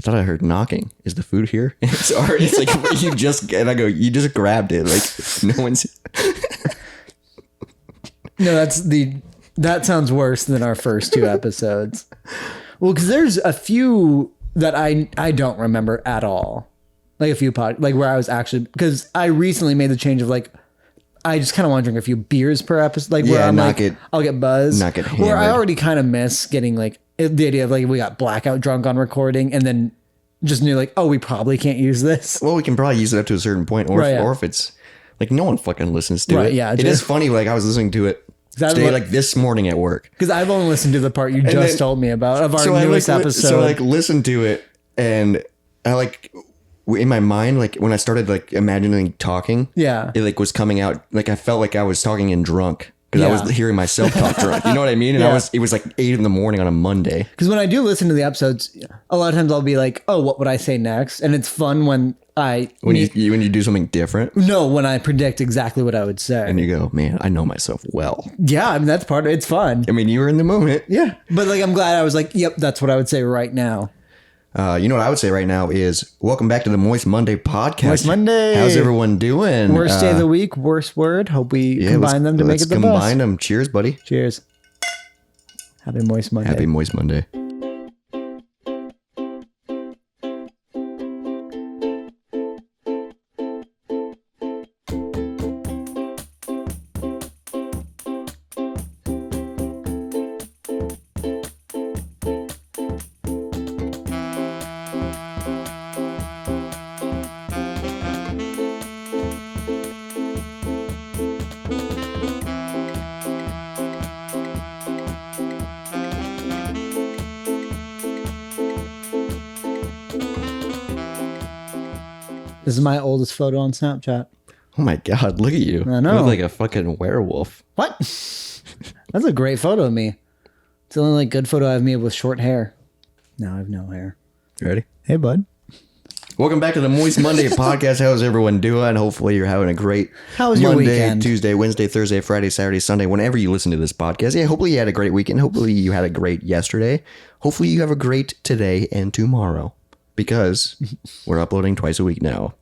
thought I heard knocking. Is the food here? It's like you just grabbed it. Like no one's. No, that sounds worse than our first 2 episodes. Well, because there's a few that I don't remember at all. Like a few like where I was actually, because I recently made the change of like, I just kind of want to drink a few beers per episode. Like where I'm like, I'll get buzzed. Not get hammered. Where I already kind of miss getting like the idea of like we got blackout drunk on recording and then just knew like, oh, we probably can't use this. Well, we can probably use it up to a certain point, or if it's like no one fucking listens to it. Yeah, it is funny. Like I was listening to it today, like this morning at work, because I've only listened to the part you just told me about of our newest episode. So I like listened to it, and I like in my mind, like when I started like imagining talking, it like was coming out. Like I felt like I was talking and drunk. Because I was hearing myself talk drunk. You know what I mean? And it was like 8 a.m. on a Monday. Because when I do listen to the episodes, a lot of times I'll be like, oh, what would I say next? And it's fun when you do something different. No, when I predict exactly what I would say. And you go, man, I know myself well. Yeah, I mean, that's part of it. It's fun. I mean, you were in the moment. Yeah. But like, I'm glad I was like, yep, that's what I would say right now. You know what I would say right now is welcome back to the Moist Monday podcast. Moist Monday. How's everyone doing? Worst day of the week, worst word. Hope we combine them to make it the best. Combine them. Cheers, buddy. Cheers. Happy Moist Monday. Happy Moist Monday. This is my oldest photo on Snapchat. Oh my God, look at you. I know. You look like a fucking werewolf. What? That's a great photo of me. It's the only like good photo I have me with short hair. Now I have no hair. You ready? Hey, bud. Welcome back to the Moist Monday podcast. How's everyone doing? Hopefully you're having a great How was your Monday, weekend? Tuesday, Wednesday, Thursday, Friday, Saturday, Sunday, whenever you listen to this podcast. Yeah, hopefully you had a great weekend. Hopefully you had a great yesterday. Hopefully you have a great today and tomorrow. Because we're uploading twice a week now.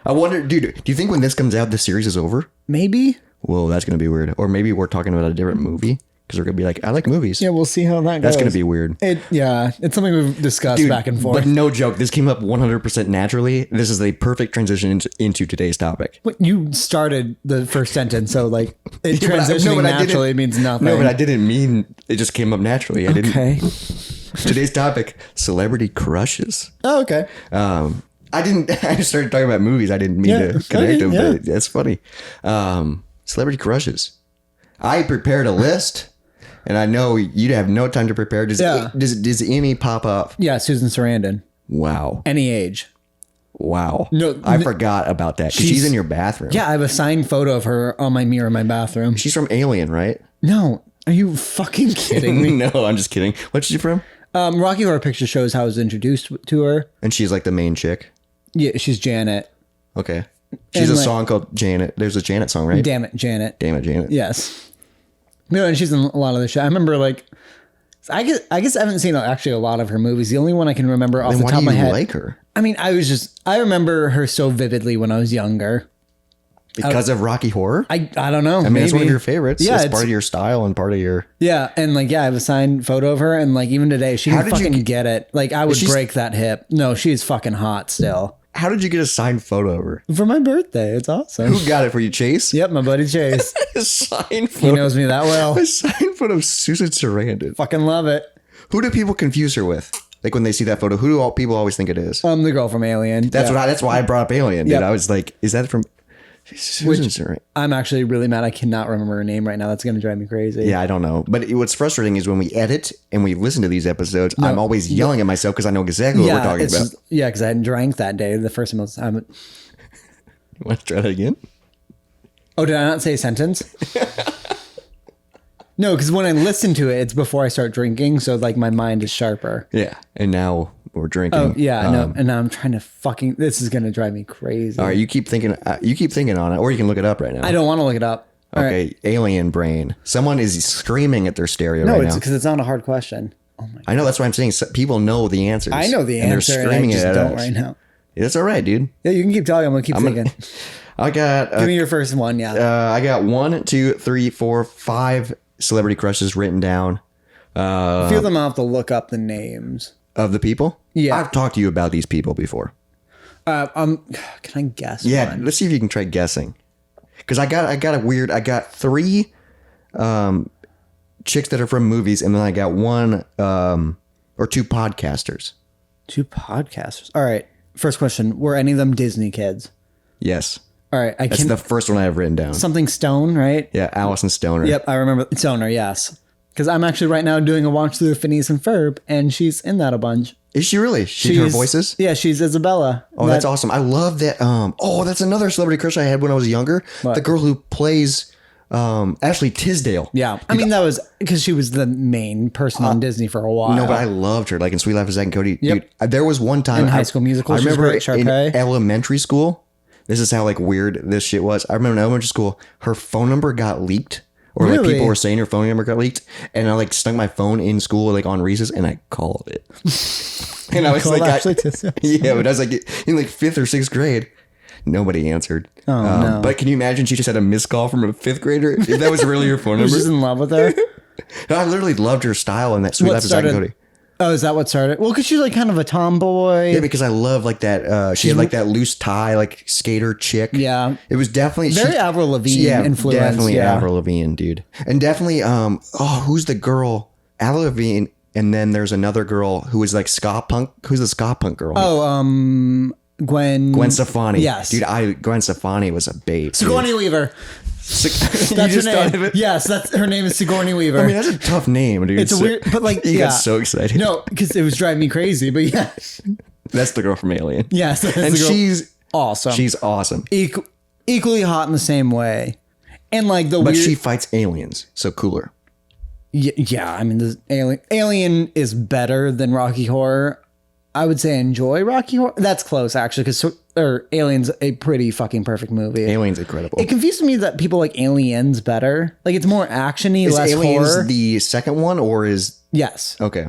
I wonder, dude, do you think when this comes out, the series is over? Maybe. Well, that's going to be weird. Or maybe we're talking about a different movie. Because we're going to be like, I like movies. Yeah, we'll see how that goes. That's going to be weird. It's something we've discussed back and forth. But no joke, this came up 100% naturally. This is a perfect transition into today's topic. But you started the first sentence, so like it transitioning naturally means nothing. No, but I didn't mean it just came up naturally. I didn't. Okay. Today's topic: celebrity crushes. Oh, okay. I just started talking about movies. I didn't mean to connect them, but that's funny. Celebrity crushes. I prepared a list, and I know you'd have no time to prepare. Does any pop up? Yeah, Susan Sarandon. Wow. Any age. Wow. No, I forgot about that. She's in your bathroom. Yeah, I have a signed photo of her on my mirror in my bathroom. She's from Alien, right? No. Are you fucking kidding me? No, I'm just kidding. What's she from? Rocky Horror Picture Show is how I was introduced to her. And she's like the main chick? Yeah, she's Janet. Okay. She's a song called Janet. There's a Janet song, right? Damn it, Janet. Damn it, Janet. Yes. No, and she's in a lot of the show. I remember like, I guess I haven't seen actually a lot of her movies. The only one I can remember off the top of my head. Why do you like her? I mean, I remember her so vividly when I was younger. Because of Rocky Horror? I don't know. I mean, it's one of your favorites. Yeah, it's part of your style and part of your... Yeah, and like, I have a signed photo of her, and like, even today, she can fucking get it. Like, I would break that hip. No, she's fucking hot still. How did you get a signed photo of her? For my birthday. It's awesome. Who got it for you, Chase? Yep, my buddy Chase. A signed photo. He knows me that well. A signed photo of Susan Sarandon. Fucking love it. Who do people confuse her with? Like when they see that photo, who do people always think it is? The girl from Alien. That's why I brought up Alien, dude. Yep. I was like, is that from... Susan Sarandon? I'm actually really mad I cannot remember her name right now. That's going to drive me crazy. Yeah, I don't know. But what's frustrating is when we edit and we listen to these episodes, I'm always yelling at myself because I know exactly what we're talking about. Because I hadn't drank that day, the first time. You want to try that again? Oh, did I not say a sentence? No, because when I listen to it, it's before I start drinking. So like my mind is sharper. Yeah. And now we're drinking. Oh, yeah. No, and now I'm trying to this is going to drive me crazy. All right. You keep thinking on it, or you can look it up right now. I don't want to look it up. Okay. Right. Alien brain. Someone is screaming at their stereo right now. No, it's because it's not a hard question. I know, that's why I'm saying people know the answers. I know the and answer, they're screaming and I it just at don't us. right now. It's all right, dude. Yeah, you can keep talking. I'm gonna keep thinking. I got Give me your first one. Yeah. I got 1, 2, 3, 4, 5 celebrity crushes written down A few of them I'll have to look up the names. of the people. Yeah. I've talked to you about these people before. Can I guess? Yeah, one? let's see if you can try guessing. Because I got 3 chicks that are from movies, and then I got 1 or 2 podcasters. 2 podcasters. All right. First question: were any of them Disney kids? Yes. All right. I That's can the first one I have written down. something Stone, right? Yeah, Allison Stoner. Yep, I remember Stoner. Yes, because I'm actually right now doing a watch through of Phineas and Ferb, and she's in that a bunch. Is she really? Her voices? Yeah, she's Isabella. Oh, that's awesome. I love that. Oh, that's another celebrity crush I had when I was younger. What? The girl who plays Ashley Tisdale. Yeah, I mean that was because she was the main person on Disney for a while. No, but I loved her. Like in Sweet Life of Zack and Cody. Yep. Dude, there was one time In High School Musical, I she was remember great. in Sharpay. elementary school. This is how like weird this shit was. I remember in elementary school, her phone number got leaked. Or like Really? people were saying her phone number got leaked, and I like stuck my phone in school like on recess, and I called it. And I was Called like, Ashley Tisdale? yeah, but I was like in like 5th or 6th grade. Nobody answered. Oh, no. But can you imagine she just had a missed call from a 5th grader? If that was really her phone was number. just in love with her. I literally loved her style in that Sweet What Life of Zack and started- Cody. Oh, is that what started? Well, because she's like kind of a tomboy. Yeah, because I love like that. She had like that loose tie, like skater chick. Yeah. It was definitely Very Avril Lavigne influence. Definitely yeah. Avril Lavigne, dude. And definitely, who's the girl? Avril Lavigne. And then there's another girl who was like ska punk. Who's the ska punk girl? Oh, Gwen Stefani. Yes. Dude, Gwen Stefani was a babe. Sigourney Weaver. That's That's her name. Yes, that's her name is Sigourney Weaver. I mean, that's a tough name, dude. it's a weird, but like, You yeah. got so excited. No, because it was driving me crazy. But yeah, That's the girl from Alien. yes, that's And the girl. she's awesome. She's awesome. Equally hot in the same way, and like the But weird. she fights aliens, so cooler. Yeah, I mean, the Alien is better than Rocky Horror. I would say enjoy Rocky Horror. That's close actually, because Alien's a pretty fucking perfect movie. Alien's incredible. It confuses me that people like Aliens better. Like it's more actiony, Is less Aliens horror. the second one, or is Yes. okay?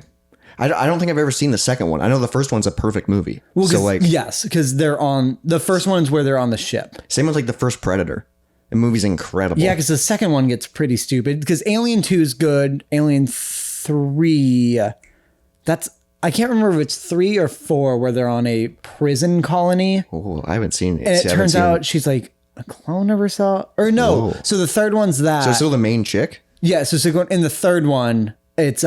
I don't think I've ever seen the second one. I know the first one's a perfect movie. Well, So like, yes, because they're on the first one's where they're on the ship. same with like the first Predator. The movie's incredible. Yeah, because the second one gets pretty stupid. Because Alien 2 is good. Alien 3, I can't remember if it's 3 or 4 where they're on a prison colony. Oh, I haven't seen it. And See, it I haven't turns seen out it. she's like a clone of herself. Or no. Whoa. So the third one's that. So it's still the main chick. Yeah, so in the third one, it's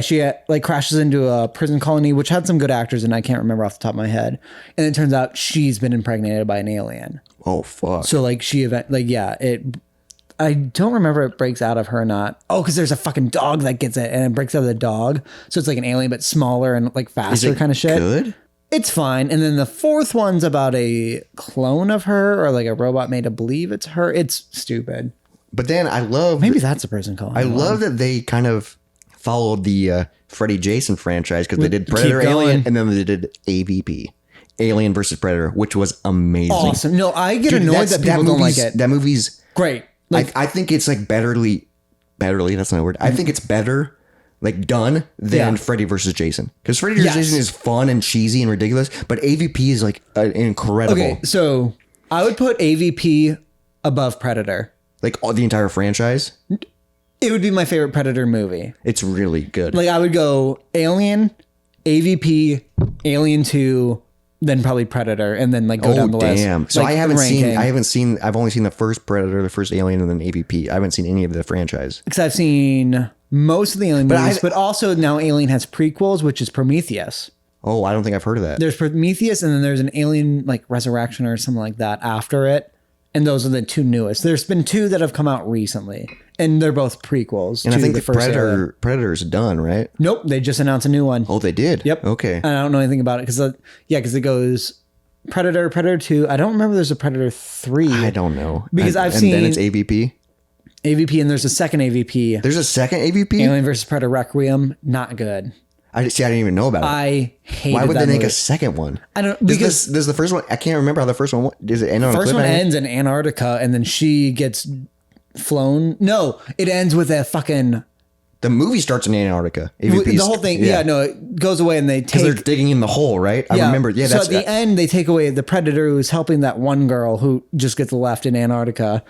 she like crashes into a prison colony, which had some good actors, and I can't remember off the top of my head. And it turns out she's been impregnated by an alien. Oh fuck. So like I don't remember if it breaks out of her or not. Oh, because there's a fucking dog that gets it, and it breaks out of the dog. So it's like an alien, but smaller and like Is faster it kind of shit. good? It's fine. And then the fourth one's about a clone of her, or like a robot made to believe it's her. It's stupid. But then I love Maybe that's a person calling. I love that they kind of followed the Freddy Jason franchise because they did Keep Predator, going. Alien, and then they did AVP, Alien versus Predator, which was amazing. Awesome. No, I get Dude, annoyed that people don't like movie's- it. That movie's Great. Like I think it's like betterly, that's not a word. I think it's better like done than Yeah. Freddy versus Jason. Because Freddy versus Yes. Jason is fun and cheesy and ridiculous, but AVP is like incredible. okay, so I would put AVP above Predator. Like all, the entire franchise, It would be my favorite Predator movie. it's really good. Like I would go Alien, AVP, Alien 2, then probably Predator, and then like go down the list. Damn. So Like, I haven't ranking. seen I've only seen the first Predator, the first Alien, and then AVP. I haven't seen any of the franchise. Because I've seen most of the Alien movies, but also now Alien has prequels, which is Prometheus. Oh, I don't think I've heard of that. There's Prometheus, and then there's an Alien like Resurrection or something like that after it. And those are the two newest. There's been 2 that have come out recently, and they're both prequels. And to I think the the first Alien. Predator's done, right? Nope, they just announced a new one. Oh, they did. Yep. Okay. And I don't know anything about it because it goes Predator, Predator 2. I don't remember there's a Predator 3. I don't know Because and, I've and then seen- it's AVP. AVP, and there's a second AVP. There's a second AVP. Alien versus Predator Requiem, not good. I didn't even know about it. I hated Why would that they make movie. a second one? I don't Does because does the first one? I can't remember how the first one. Does it end on a first one cliffhanger? ends in Antarctica, and then she gets flown. No, it ends with a fucking The movie starts in Antarctica. The whole thing, no, it goes away and they Because they're take. digging in the hole, right? I remember. Yeah, so that's at the end, they take away the predator who's helping that one girl who just gets left in Antarctica,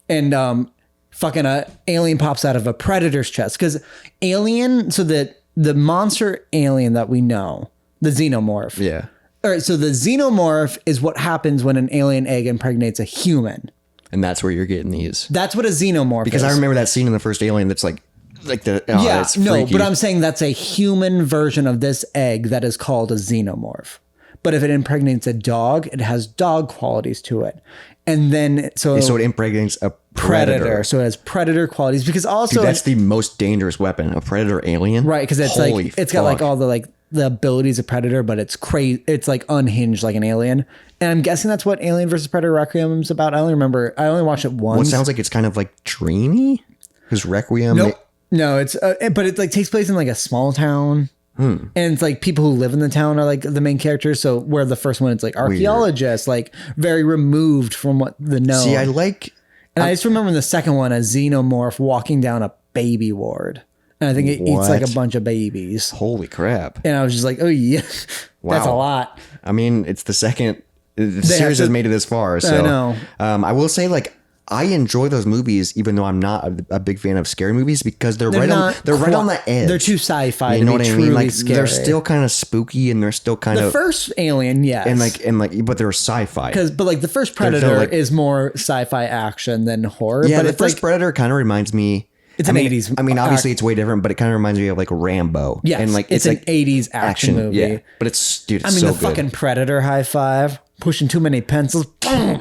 and fucking a alien pops out of a predator's chest because alien. So that the monster alien that we know, the xenomorph. Yeah. All right. So the xenomorph is what happens when an alien egg impregnates a human. And that's where you're getting these. That's what a xenomorph Because is. I remember that scene in the first Alien that's like the it's no, freaky. but I'm saying that's a human version of this egg that is called a xenomorph. But if it impregnates a dog, it has dog qualities to it. And then so it impregnates a predator. So it has predator qualities because also Dude, that's the most dangerous weapon, a predator alien. right, because it's Holy like it's got like fuck. all the the abilities of predator, but it's crazy. It's like unhinged like an alien. And I'm guessing that's what Alien versus Predator Requiem is about. I only remember. I only watched it once. Well, it sounds like it's kind of like dreamy. Because Requiem. Nope. No, it's but it like takes place in like a small town. And it's like people who live in the town are like the main characters. So where the first one, it's like archaeologists, like very removed from what the known. See, I like. And I just remember in the second one, a xenomorph walking down a baby ward. And I think it eats like a What? bunch of babies. Holy crap. And I was just like, oh yeah, that's a Wow. lot. I mean, it's the second. The series has made it this far. So know. I will say, like, I enjoy those movies, even though I'm not a big fan of scary movies, because they're right on the edge. They're too sci-fi. You know to what be I mean? truly Like scary. they're still kind of spooky, and they're still kind the of first Alien, yes, and like, but they're sci-fi. but like the first They're Predator like- is more sci-fi action than horror. Yeah, but the it's first like Predator kind of reminds me. It's I an mean, 80s I mean, obviously it's way different, but it kind of reminds me of like Rambo. yes, and like it's an like 80s action movie. Yeah, but it's dude. It's I mean, so the good. fucking Predator high five, pushing too many pencils. Oh,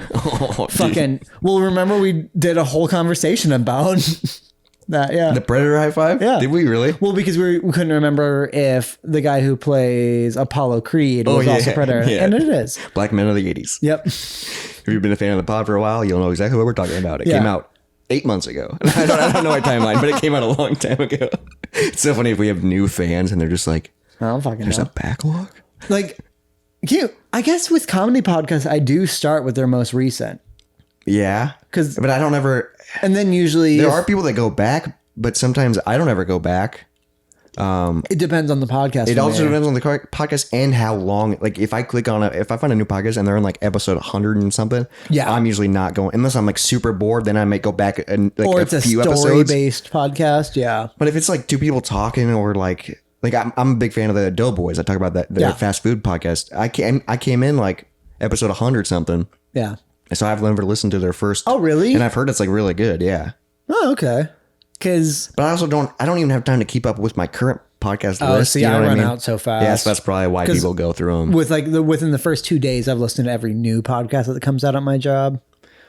dude. Fucking. Well, remember we did a whole conversation about that. Yeah. The Predator high five. Yeah. Did we really? Well, because we couldn't remember if the guy who plays Apollo Creed was yeah, also Predator, yeah. and it is. Black Men of the '80s. Yep. If you've been a fan of the pod for a while, you'll know exactly what we're talking about. It Yeah. came out 8 months ago. I don't know my timeline, but it came out a long time ago. It's so funny if we have new fans and they're just like, I don't fucking "There's know. a backlog." Like, I guess with comedy podcasts, I do start with their most recent, Yeah, 'Cause- but I don't ever. and then usually There are people that go back, but sometimes I don't ever go back. it depends on the podcast. It for also me. depends on the podcast and how long. Like if I click on if I find a new podcast and they're in like episode 100 and something, Yeah. I'm usually not going unless I'm like super bored. Then I might go back and like or it's a few story episodes. based podcast. Yeah. But if it's like two people talking or like I'm a big fan of the Doughboys. I talk about that their Yeah. fast food podcast. I came in like episode 100 something, Yeah. so I've never listened to their first. Oh, really? And I've heard it's like really good. Yeah, Oh, okay. Because but I also don't even have time to keep up with my current podcast list. see, you know I what run mean? out so fast. Yes, that's probably why 'Cause people go through them. with like within the first 2 days, I've listened to every new podcast that comes out at my job.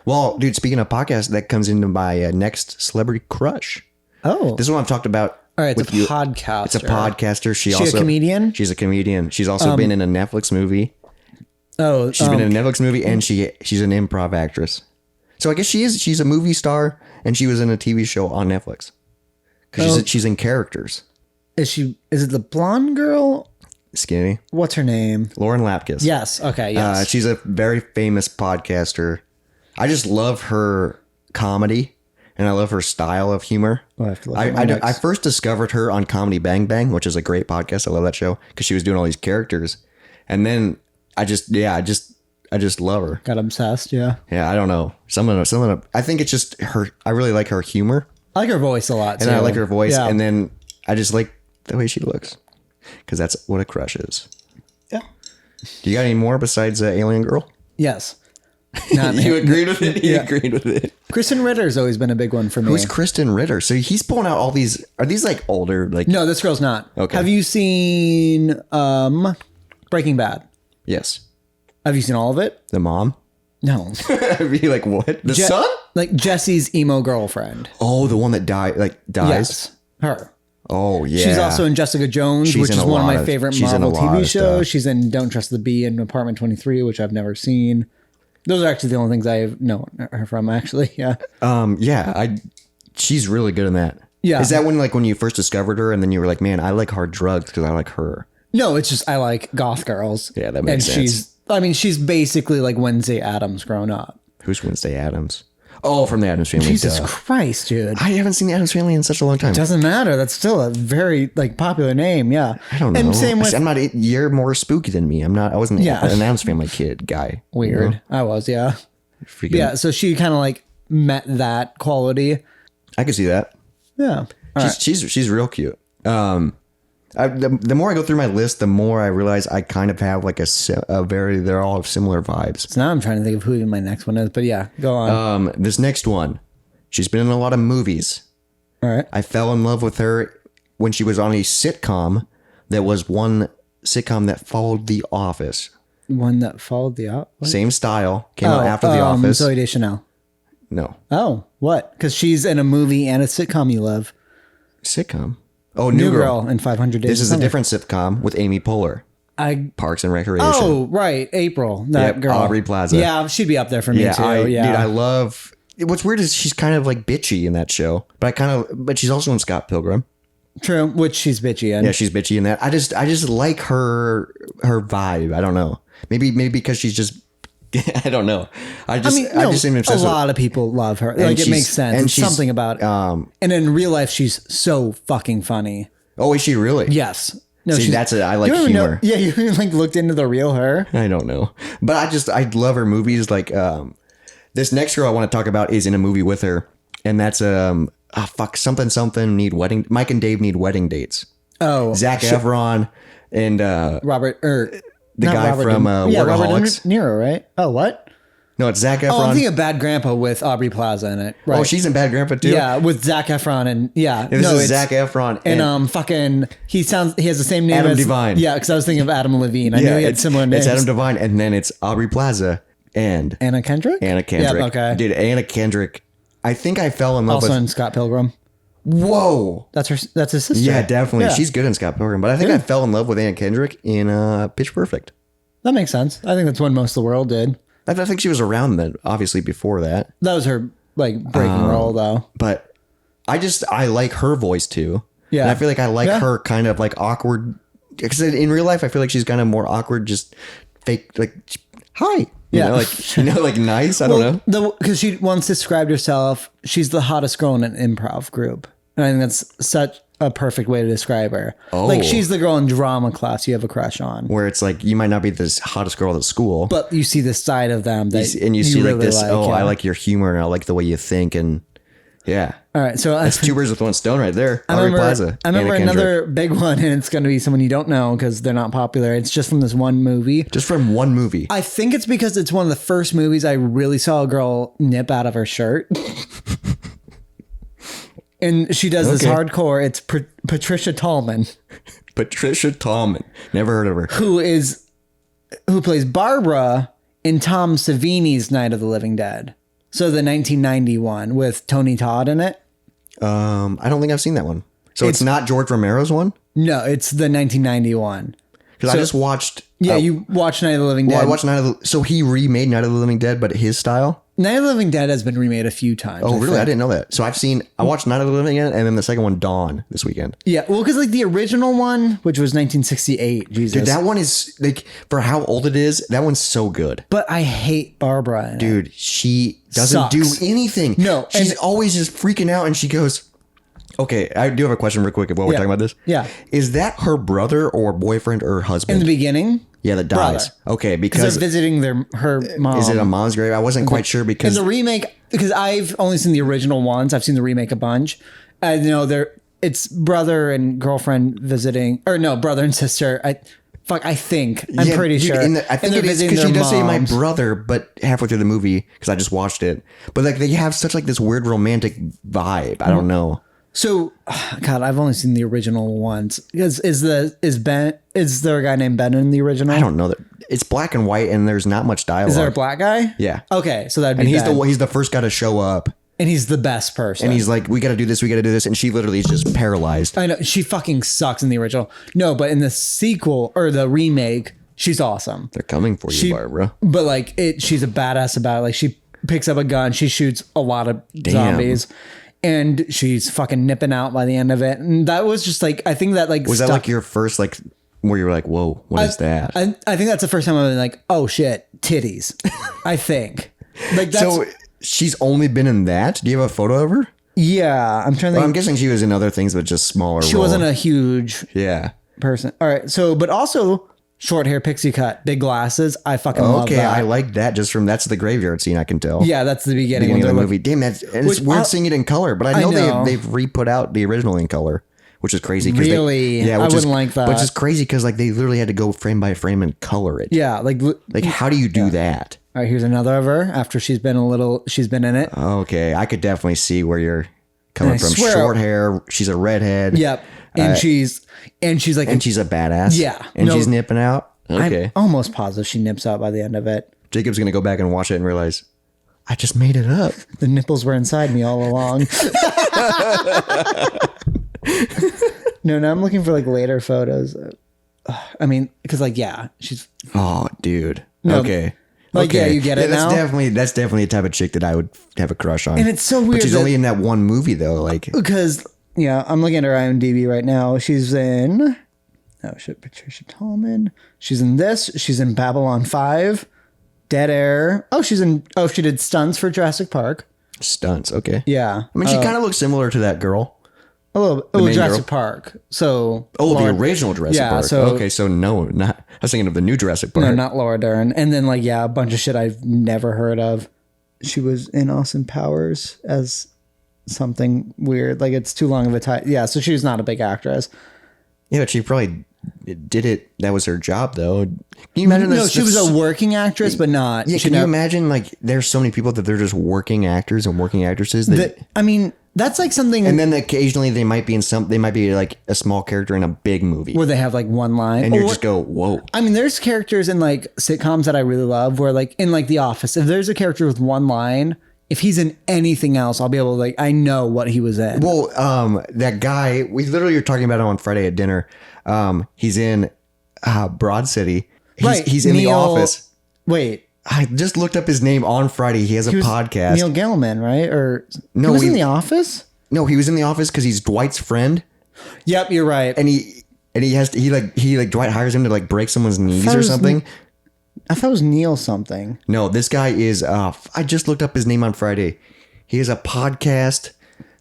Well, dude, speaking of podcasts, that comes into my next celebrity crush. Oh, This is what I've talked about. all right. It's with a you. podcast. It's a podcaster. She a also comedian? She's a comedian. She's also been in a Netflix movie. Oh, She's been in a Netflix movie, and she's an improv actress. So I guess she's a movie star, and she was in a TV show on Netflix. Because she's in characters. Is it the blonde girl? Skinny. What's her name? Lauren Lapkus. Yes. Okay. Yes. She's a very famous podcaster. I just love her comedy, and I love her style of humor. I have to look at my notes. I first discovered her on Comedy Bang Bang, which is a great podcast. I love that show because she was doing all these characters, and then I just love her. Got obsessed. Yeah. Yeah, I don't know. Something. I think it's just her. I really like her humor, I like her voice a lot. and too. I like her voice, Yeah. and then I just like the way she looks, because that's what a crush is. yeah. Do you got any more besides Alien Girl? Yes. Not You agreed with it. You Yeah. agreed with it. Kristen Ritter's always been a big one for me. Who's Kristen Ritter? So he's pulling out all these. Are these like older? Like No, this girl's not. Okay. Have you seen Breaking Bad? yes, Have you seen all of it? the mom. No. I'd be like, what? The son? Like Jesse's emo girlfriend. Oh, the one that dies. Yes. Her. Oh yeah. She's also in Jessica Jones, She's which in is a one of lot my of- favorite she's in a Marvel lot TV of shows. stuff. She's in Don't Trust the Bee and Apartment 23, which I've never seen. Those are actually the only things I know her from, actually. Yeah. Yeah. She's really good in that. Yeah. Is that when you first discovered her, and then you were like, man, I like hard drugs because I like her. No, it's just I like goth girls. Yeah, that makes and sense. she's basically like Wednesday Addams grown up. Who's Wednesday Addams? Oh, from the Addams Family. Jesus duh. Christ, dude. I haven't seen the Addams Family in such a long time. Doesn't matter. That's still a very like popular name. Yeah. I don't know. And same with I'm not. You're more spooky than me. I'm not. I wasn't Yeah. an Addams Family kid guy. weird. I was, yeah. Freaking, Yeah. So she kind of like met that quality. I can see that. Yeah. All right. She's real cute. The more I go through my list, the more I realize I kind of have like they're all of similar vibes. So now I'm trying to think of who my next one is, but yeah, go on. This next one, she's been in a lot of movies. All right. I fell in love with her when she was on a sitcom that was one sitcom that followed The Office. One that followed the op. What? Same style, came out after The Office. Zoe Deschanel. No. Oh, what? Because she's in a movie and a sitcom you love. Sitcom? Oh, New Girl in 500 Days. This of is a Summer. different sitcom with Amy Poehler. Parks and Recreation. Oh, right. April. That Yep, girl. Aubrey Plaza. Yeah, she'd be up there for me too. Dude, Yeah. I love. What's weird is she's kind of like bitchy in that show, but she's also in Scott Pilgrim. True, which she's bitchy in. Yeah, she's bitchy in that. I just like her vibe. I don't know. Maybe because she's just. I don't know. I just am a obsessed lot of people love her. Like it she's- makes sense. and It's she's, something about it. And in real life, she's so fucking funny. Oh, is she really? Yes. No, See, I like you don't even humor. know- yeah, you like looked into the real her. I don't know, but I love her movies. Like this next girl I want to talk about is in a movie with her, and that's something need wedding. Mike and Dave need wedding dates. Oh, Zac Efron and Robert the guy from Robert Workaholics. De Niro, right? Oh, what? No, it's Zac Efron. Oh, I'm thinking of Bad Grandpa with Aubrey Plaza in it. Right. Oh, she's in Bad Grandpa too. yeah, with Zac Efron and This is Zac Efron and fucking he has the same name Adam as Devine. Yeah, because I was thinking of Adam Levine. I knew he had similar names. It's Adam Devine, and then it's Aubrey Plaza and Anna Kendrick. Anna Kendrick. Yeah, okay. Dude, Anna Kendrick. I think I fell in love Also with. in Scott Pilgrim. Whoa. That's his sister. Yeah, definitely. Yeah. She's good in Scott Pilgrim, but I think I fell in love with Anna Kendrick in Pitch Perfect. That makes sense. I think that's when most of the world did. I think she was around then, obviously before that. That was her like breaking role though. But I like her voice too. Yeah. And I feel like I like Yeah. her kind of like awkward. Because in real life, I feel like she's kind of more awkward, just fake, like, hi. Yeah. Like nice. I don't know. Because she once described herself, she's the hottest girl in an improv group. And I think that's such a perfect way to describe her. Oh. Like she's the girl in drama class you have a crush on. Where it's like, you might not be the hottest girl at school. But you see the side of them that and you see like really this, yeah. I like your humor and I like the way you think. And yeah. All right, so That's two birds with one stone right there. I Aubrey remember, Plaza. I remember Anna Kendrick. another big one, and it's going to be someone you don't know because they're not popular. It's just from this one movie. Just from one movie. I think it's because it's one of the first movies I really saw a girl nip out of her shirt. And she does this Okay. hardcore. It's Patricia Tallman, Patricia Tallman. Never heard of her. who plays Barbara in Tom Savini's Night of the Living Dead. So the 1991 with Tony Todd in it. I don't think I've seen that one. So it's not George Romero's one? No, it's the 1991. Because I just watched. Yeah, you watched Night of the Living Dead. Well, I watched Night of the. So he remade Night of the Living Dead, but his style. Night of the Living Dead has been remade a few times. Oh, really? think. I didn't know that. So I watched Night of the Living Dead, and then the second one, Dawn, this weekend. Yeah, well, because like the original one, which was 1968, Jesus. Dude, that one is like for how old it is. That one's so good. But I hate Barbara. in it. Dude, she doesn't Sucks. do anything. No, she's and- always just freaking out, and she goes. Okay, I do have a question real quick while we're Yeah. talking about this. Yeah. Is that her brother or boyfriend or In husband? the beginning, Yeah, that dies. brother. Okay, because because they're visiting her mom. is it a mom's grave? I wasn't quite sure In because the remake, because I've only seen the original once. I've seen the remake a bunch. I know it's brother and girlfriend visiting, or no, brother and sister. I'm Yeah, pretty dude, sure. I think And they're it is visiting because she their does say my moms. brother, but halfway through the movie because I just watched it. But like they have such like this weird romantic vibe. I don't know. So, God, I've only seen the original once. Is there a guy named Ben in the original? I don't know that it's black and white and there's not much dialogue. Is there a black guy? Yeah. Okay, so that'd be And he's Ben. he's the first guy to show up, And he's the best person. and he's like, "We got to do this, we got to do this," and she literally is just paralyzed. I know she fucking sucks in the original. No, but in the sequel or the remake, she's awesome. They're coming for you, Barbara. But like she's a badass about it. Like she picks up a gun, she shoots a lot of zombies, and she's fucking nipping out by the end of it. And that was just like I think that like Was that like your first like where you were like, "Whoa, what is that?" I think that's the first time I've been like, oh shit, titties. I think like that's she's only been in that? Do you have a photo of her? Yeah, I'm trying to Well, I'm think. guessing she was in other things, but just smaller. She wasn't a huge Yeah. person. All right. So, but also short hair, pixie cut, big glasses. I fucking love Okay, that. I like that just from that's the graveyard scene. I can tell. Yeah, that's the beginning, Beginning of when the they're movie. Damn, and it's Which weird I'll- seeing it in color, but I know, know. they've re-put out the original in color, which is crazy. 'Cause Really? I which is, wouldn't like that. Which is crazy because like they literally had to go frame by frame and color it. Yeah, Like, how do you do that? all right, here's another of her after she's been in it. Okay, I could definitely see where you're coming I from. swear- Short hair. She's a redhead. Yep. And she's like And she's a badass. Yeah. And No. she's nipping out. Okay. I'm almost positive she nips out by the end of it. Jacob's gonna go back and watch it and realize I just made it up. The nipples were inside me all along. No, now I'm looking for like later photos. I mean, because like, yeah, she's Oh, dude. No, Okay. like, okay. yeah, you get it that's now? Definitely a type of chick that I would have a crush on. And it's so But weird she's that- only in that one movie though. Like, because yeah, I'm looking at her IMDb right now. She's in Patricia Tallman. She's in this. She's in Babylon 5, Dead Air. She did stunts for Jurassic Park. stunts. Okay. Yeah, I mean, she kind of looks similar to that girl. a little. main Jurassic girl? Park. So Oh, Laura- the original Jurassic yeah, Park. so- Okay, so no, not. I was thinking of the new Jurassic Park. No, not Laura Dern. And then like, yeah, a bunch of shit I've never heard of. She was in Austin Powers as something weird. Like it's too long of a title. Yeah, so she's not a big actress. Yeah, but she probably did it. That was her job, though. Can you imagine? No, she was a working actress, but not. Yeah, she can you never- imagine? Like, there's so many people that they're just working actors and working actresses. That, I mean, that's like something and then occasionally they might be in some. They might be like a small character in a big movie, where they have like one line. and you Or- just go, "Whoa!" I mean, there's characters in like sitcoms that I really love where like in like The Office, if there's a character with one line, if he's in anything else, I'll be able to like, I know what he was in. Well, that guy we literally were talking about him on Friday at dinner. He's in Broad City. He's in The Neil- Office. Wait, I just looked up his name on Friday. He has a podcast. Neil Gaiman, right? Or No, he was in he- The Office? No, he was in The Office because he's Dwight's friend, Yep, you're right. and he Dwight hires him to like break someone's knees thought it or was something. I thought it was Neil something. No, this guy is. I just looked up his name on Friday. He has a podcast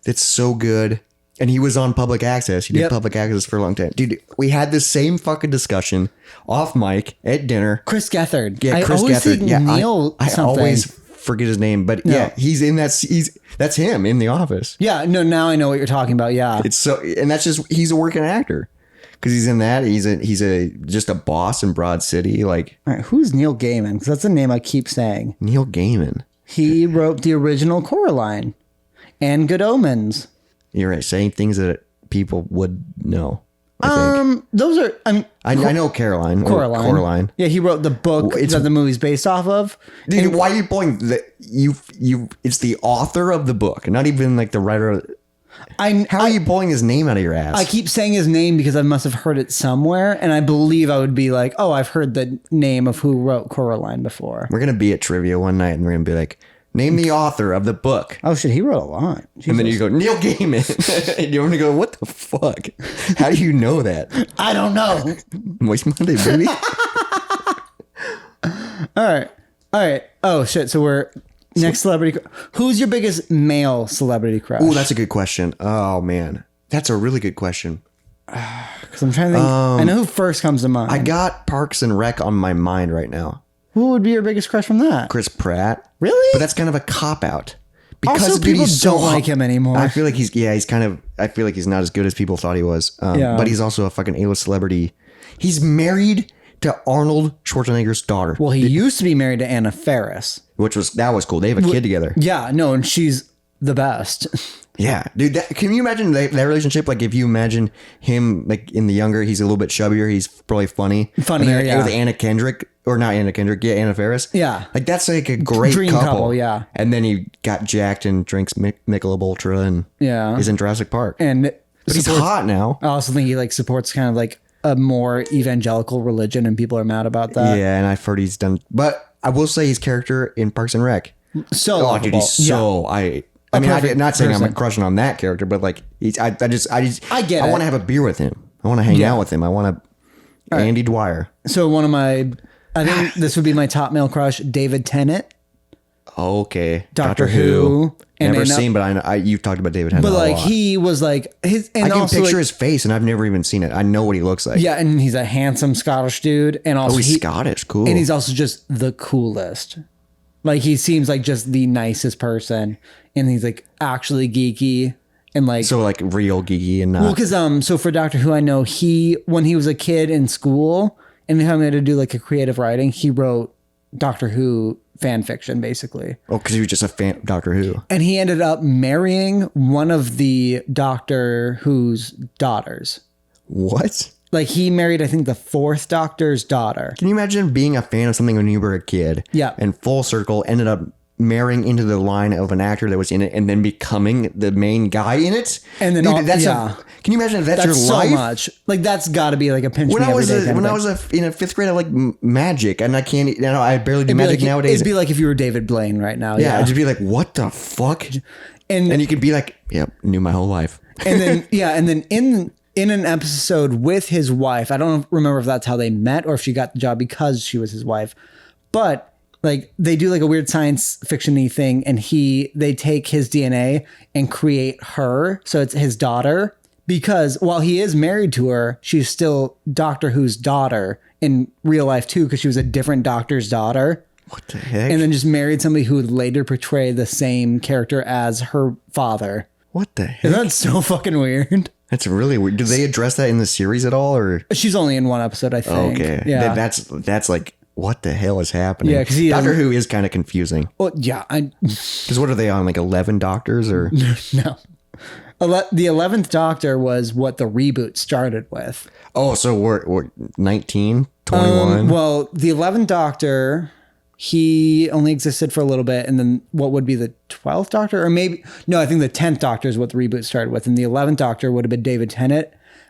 that's so good, and he was on Public Access. He did Yep. Public Access for a long time, dude. We had the same fucking discussion off mic at dinner. Chris Gethard. Yeah, I Chris always Gethard. think Yeah, Neil I something. always forget his name, but yeah, he's in that. That's him in The Office. Yeah, no, now I know what you're talking about. Yeah. It's so, and that's just he's a working actor because he's in that. He's just a boss in Broad City, like All right, who's Neil Gaiman? Because that's the name I keep saying. Neil Gaiman. He wrote the original Coraline and Good Omens. You're right, saying things that people would know. I think. Those are, I mean, I know Caroline. Coraline. Or Coraline. Yeah, he wrote the book It's- that the movie's based off of. Dude, why are you pulling the you? It's the author of the book, not even like the writer. How are you pulling his name out of your ass? I keep saying his name because I must have heard it somewhere, and I believe I would be like, oh, I've heard the name of who wrote Coraline before. We're gonna be at trivia one night, and we're gonna be like, name the author of the book. Oh shit, he wrote a lot. And then Jesus. you go, Neil Gaiman. And you're going to go, what the fuck? How do you know that? I don't know. Moist Monday, baby. All right. Oh shit. So we're next celebrity. Who's your biggest male celebrity crush? Oh, that's a good question. Oh, man. That's a really good question. Because I'm trying to think. I know who first comes to mind. I got Parks and Rec on my mind right now. Who would be your biggest crush from that? Chris Pratt. Really? But that's kind of a cop-out. Because Also, dude, people he's so don't like him anymore. I feel like I feel like he's not as good as people thought he was. Yeah. But he's also a fucking A-list celebrity. He's married to Arnold Schwarzenegger's daughter. Well, he used to be married to Anna Faris. That was cool. They have a kid together. Yeah, no, and she's the best. Yeah, dude. Can you imagine that relationship? Like, if you imagine him, like in the younger, he's a little bit chubbier. He's probably funny. Funnier, And then yeah. With Anna Kendrick, or not Anna Kendrick, yeah, Anna Faris. Yeah. like that's like a great Dream couple, yeah. And then he got jacked and drinks Michelob Ultra and Yeah. is in Jurassic Park. And But he's hot now. I also think he like supports kind of like a more evangelical religion, and people are mad about that. Yeah, and I've heard he's done. But I will say his character in Parks and Rec. So Oh, lovable. dude, he's so I mean, perfect I'm not saying I'm person. crushing on that character, but like he's, I just, I get I it. want to have a beer with him. I want to hang out with him. I want to. Andy Dwyer. So one of my, I think this would be my top male crush, David Tennant. Okay. Doctor Who. And Never then, seen, but I you've talked about David Tennant but a like lot. he was like his, and I can also picture like, his face, and I've never even seen it. I know what he looks like. yeah, and he's a handsome Scottish dude, and also Oh, he's Scottish. Cool. and he's also just the coolest. Like he seems like just the nicest person, and he's like actually geeky and like so like real geeky and not. well, because so for Doctor Who, I know when he was a kid in school, and he had to do like a creative writing, he wrote Doctor Who fan fiction basically. Oh, because he was just a fan of Doctor Who. And he ended up marrying one of the Doctor Who's daughters. What? Like he married, I think, the fourth Doctor's daughter. Can you imagine being a fan of something when you were a kid? Yeah. And full circle ended up marrying into the line of an actor that was in it, and then becoming the main guy in it. And then Dude, that's yeah. can you imagine if that's your That's so life? much. Like that's got to be like a pinch When me I every was day kind of when I thing. was in a fifth grade, I like magic, and I can't. You know, I barely do It'd be magic like- nowadays. It'd be like if you were David Blaine right now. yeah, Yeah. I'd just be like, what the fuck? and And you could be like, yep, knew my whole life. and then yeah, and then in an episode with his wife, I don't remember if that's how they met or if she got the job because she was his wife, but like they do like a weird science fiction-y thing, and they take his DNA and create her, so it's his daughter, because while he is married to her, she's still Doctor Who's daughter in real life too, because she was a different doctor's daughter. What the heck? And then just married somebody who would later portray the same character as her father. What the heck? Isn't that so fucking weird? That's really weird. Did they address that in the series at all, or She's only in one episode, I think. okay? Yeah. That's like, what the hell is happening? Yeah, 'cause he Doctor doesn't- Who is kind of confusing. Well, yeah. Because what are they on, like 11 doctors or? No. The 11th Doctor was what the reboot started with. Oh, so we're 19, 21. Well, the 11th Doctor, he only existed for a little bit, and then what would be the 12th Doctor? Or maybe, no, I think the 10th Doctor is what the reboot started with, and the 11th Doctor would have been David Tennant,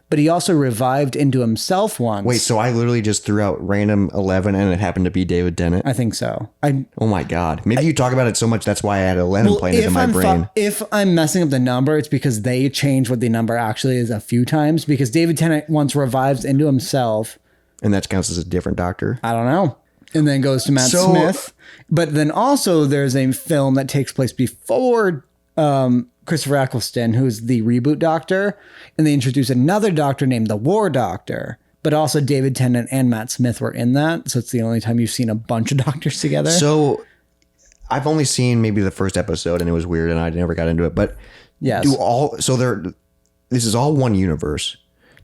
but he also revived into himself once. Wait, so I literally just threw out random 11 and it happened to be David Tennant? I think so. Oh my God. Maybe you talk about it so much, that's why I had 11 playing into my brain. If I'm messing up the number, it's because they changed what the number actually is a few times, because David Tennant once revives into himself. And that counts as a different doctor? I don't know. And then goes to Matt So- Smith. But then also there's a film that takes place before Christopher Eccleston, who's the reboot doctor. And they introduce another doctor named the War Doctor. But also David Tennant and Matt Smith were in that. So it's the only time you've seen a bunch of doctors together. So I've only seen maybe the first episode and it was weird and I never got into it. But yes. this is all one universe.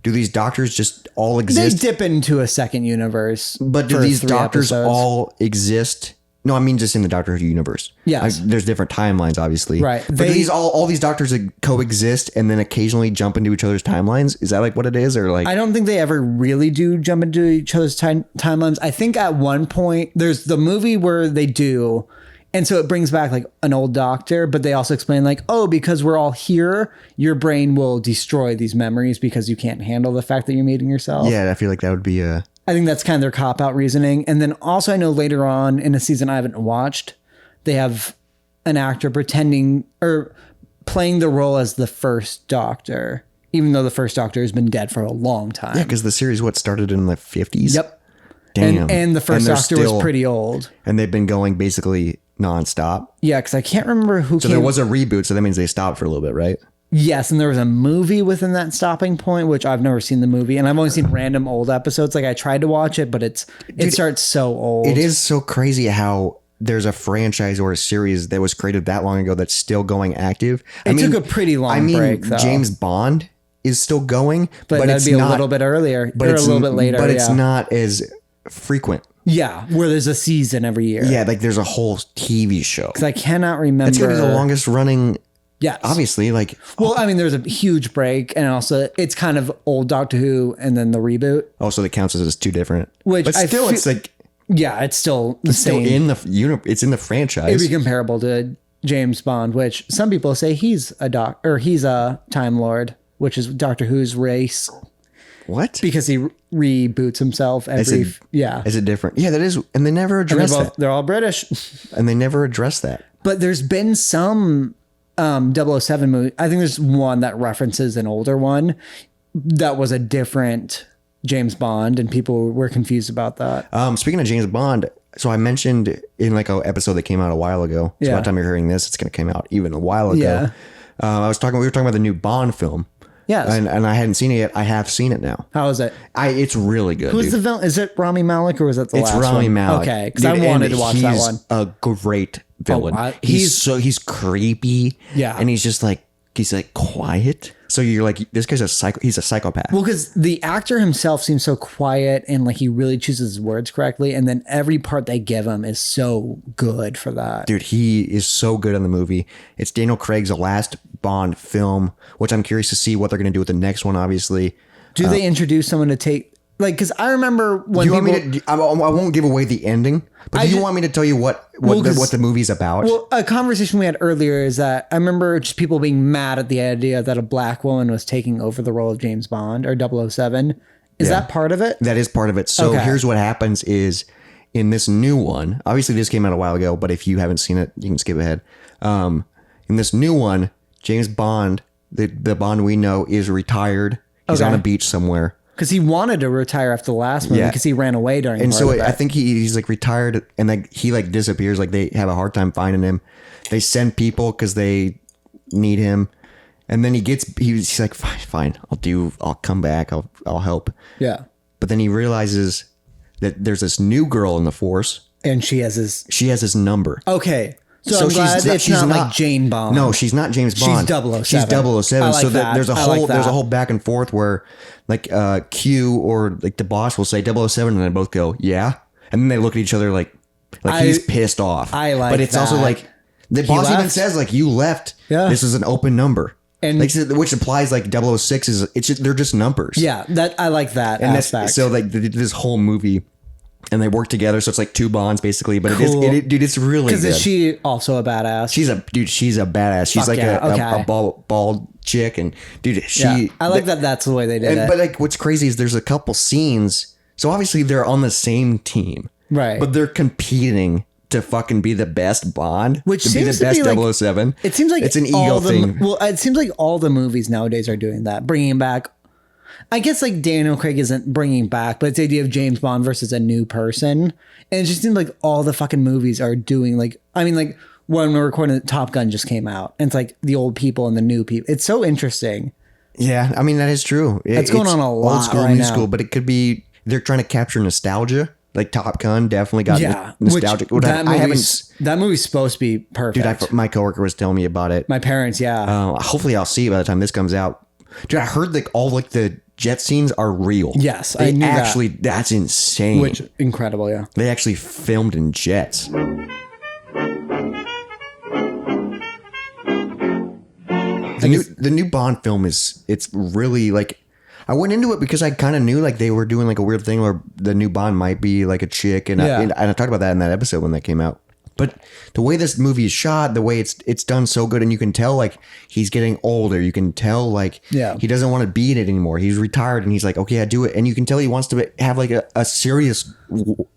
Do these doctors just all They exist? dip into a second universe. But do for these 3 doctors episodes. all exist? No, I mean just in the Doctor Who universe. Yes. There's different timelines, obviously. Right. But They- do these all these doctors coexist and then occasionally jump into each other's timelines? Is that like what it is, or like? I don't think they ever really do jump into each other's timelines. I think at one point there's the movie where they do, and so it brings back like an old doctor, but they also explain like, oh, because we're all here, your brain will destroy these memories because you can't handle the fact that you're meeting yourself. Yeah, I feel like that would be a. I think that's kind of their cop out reasoning. And then also I know later on in a season I haven't watched, they have an actor pretending or playing the role as the first doctor, even though the first doctor has been dead for a long time. Yeah, because the series started in the 50s. Yep. Damn. And the first they're doctor was pretty old. And they've been going basically nonstop. Yeah, because I can't remember who So there was a reboot, so that means they stopped for a little bit, right? Yes, and there was a movie within that stopping point, which I've never seen the movie, and I've only seen random old episodes. Like I tried to watch it, but it starts so old. It is so crazy how there's a franchise or a series that was created that long ago that's still going active. It took a pretty long break, though. James Bond is still going, but that'd it's be a not, little bit earlier, but or a it's little bit later. But it's yeah. not as frequent. Yeah, where there's a season every year. Yeah, like there's a whole TV show. Because I cannot remember. It's gonna be the longest running. Yes. Obviously, like Well, I mean, there's a huge break, and also it's kind of old Doctor Who, and then the reboot. also that counts as two different. Which but I still, feel- it's like Yeah, it's still the still same. in the it's in the franchise. It'd be comparable to James Bond, which some people say he's a Time Lord, which is Doctor Who's race, What? because he reboots himself every. it- Yeah, Is it different? Yeah, that is, and they never they're address that. they're all British. And they never address that. But there's been some 007 movie. I think there's one that references an older one that was a different James Bond, and people were confused about that. Speaking of James Bond, So I mentioned in like a episode that came out a while ago. So by Yeah. the time you're hearing this, it's going to come out even a while ago. Yeah. We were talking about the new Bond film. Yes. And I hadn't seen it yet. I have seen it now. How is it? It's really good. Who's dude. the villain? Is it Rami Malek or was it the It's last Rami one? Malek. Okay, because I Dude, wanted and to watch that he's one. a great villain. wow. He's creepy. Yeah. And he's like quiet. So you're like, this guy's he's a psychopath. Well, because the actor himself seems so quiet and like he really chooses his words correctly, and then every part they give him is so good for that. Dude, he is so good in the movie. It's Daniel Craig's last Bond film, which I'm curious to see what they're going to do with the next one, obviously. Do they introduce someone to take like? Because I remember when Do you people. want me to? I won't give away the ending, but do you want me to tell you what the movie's about? Well, a conversation we had earlier is that I remember just people being mad at the idea that a black woman was taking over the role of James Bond or 007. Is that part of it? That is part of it. So Okay. here's what happens is in this new one, obviously this came out a while ago, but if you haven't seen it, you can skip ahead. In this new one, James Bond, the Bond we know, is retired. He's Okay. on a beach somewhere. Because he wanted to retire after the last movie Yeah. because he ran away during. And part so of I it. think he's like retired and like he like disappears. Like they have a hard time finding him. They send people because they need him. And then he's like, fine, I'll come back. I'll help. Yeah, But then he realizes that there's this new girl in the force. and she has his. She has his number. Okay, so I'm glad it's not like Jane Bond. No, she's not James Bond. 007. She's 007. I like So that. there's a I whole like there's a that. whole back and forth where like Q or like the boss will say 007 and they both go, yeah. And then they look at each other like he's pissed off. I like But it's also that. like the boss even left? says like you left. Yeah. This is an open number. And- like, which implies like 006 is they're just numbers. Yeah, that I like that And aspect. so like this whole movie and they work together so it's like two Bonds basically, but Cool. dude, it's really good. because is she also a badass? She's a badass. She's Fuck like yeah, okay. a bald chick, and dude, yeah, I like that. That's the way they did it. But like, what's crazy is there's a couple scenes. So obviously they're on the same team, Right. But they're competing to fucking be the best Bond, Which to be the seems to best be like- 007. It seems like it's an all ego thing. Well, it seems like all the movies nowadays are doing that, bringing back. I guess like Daniel Craig isn't bringing back, but it's the idea of James Bond versus a new person, and it just seems like all the fucking movies are doing like. I mean, like when we're recording, Top Gun just came out, and it's like the old people and the new people. It's so interesting. Yeah, I mean that is true. That's going It's on a lot old school, right new now. school, but it could be they're trying to capture nostalgia. Like Top Gun definitely got nostalgic. Which, I haven't. that movie's supposed to be perfect. Dude, my coworker was telling me about it. My parents, yeah. Hopefully I'll see it by the time this comes out. Dude, I heard like all like the jet scenes are real. Yes, they I knew that. actually that's insane. Which incredible, yeah. They actually filmed in jets. The new Bond film it's really like I went into it because I kind of knew like they were doing like a weird thing where the new Bond might be like a chick and, Yeah. and I talked about that in that episode when that came out. But the way this movie is shot, the way it's done so good, and you can tell like he's getting older. You can tell like Yeah. he doesn't want to be in it anymore. He's retired and he's like, okay, I do it. And you can tell he wants to have like a serious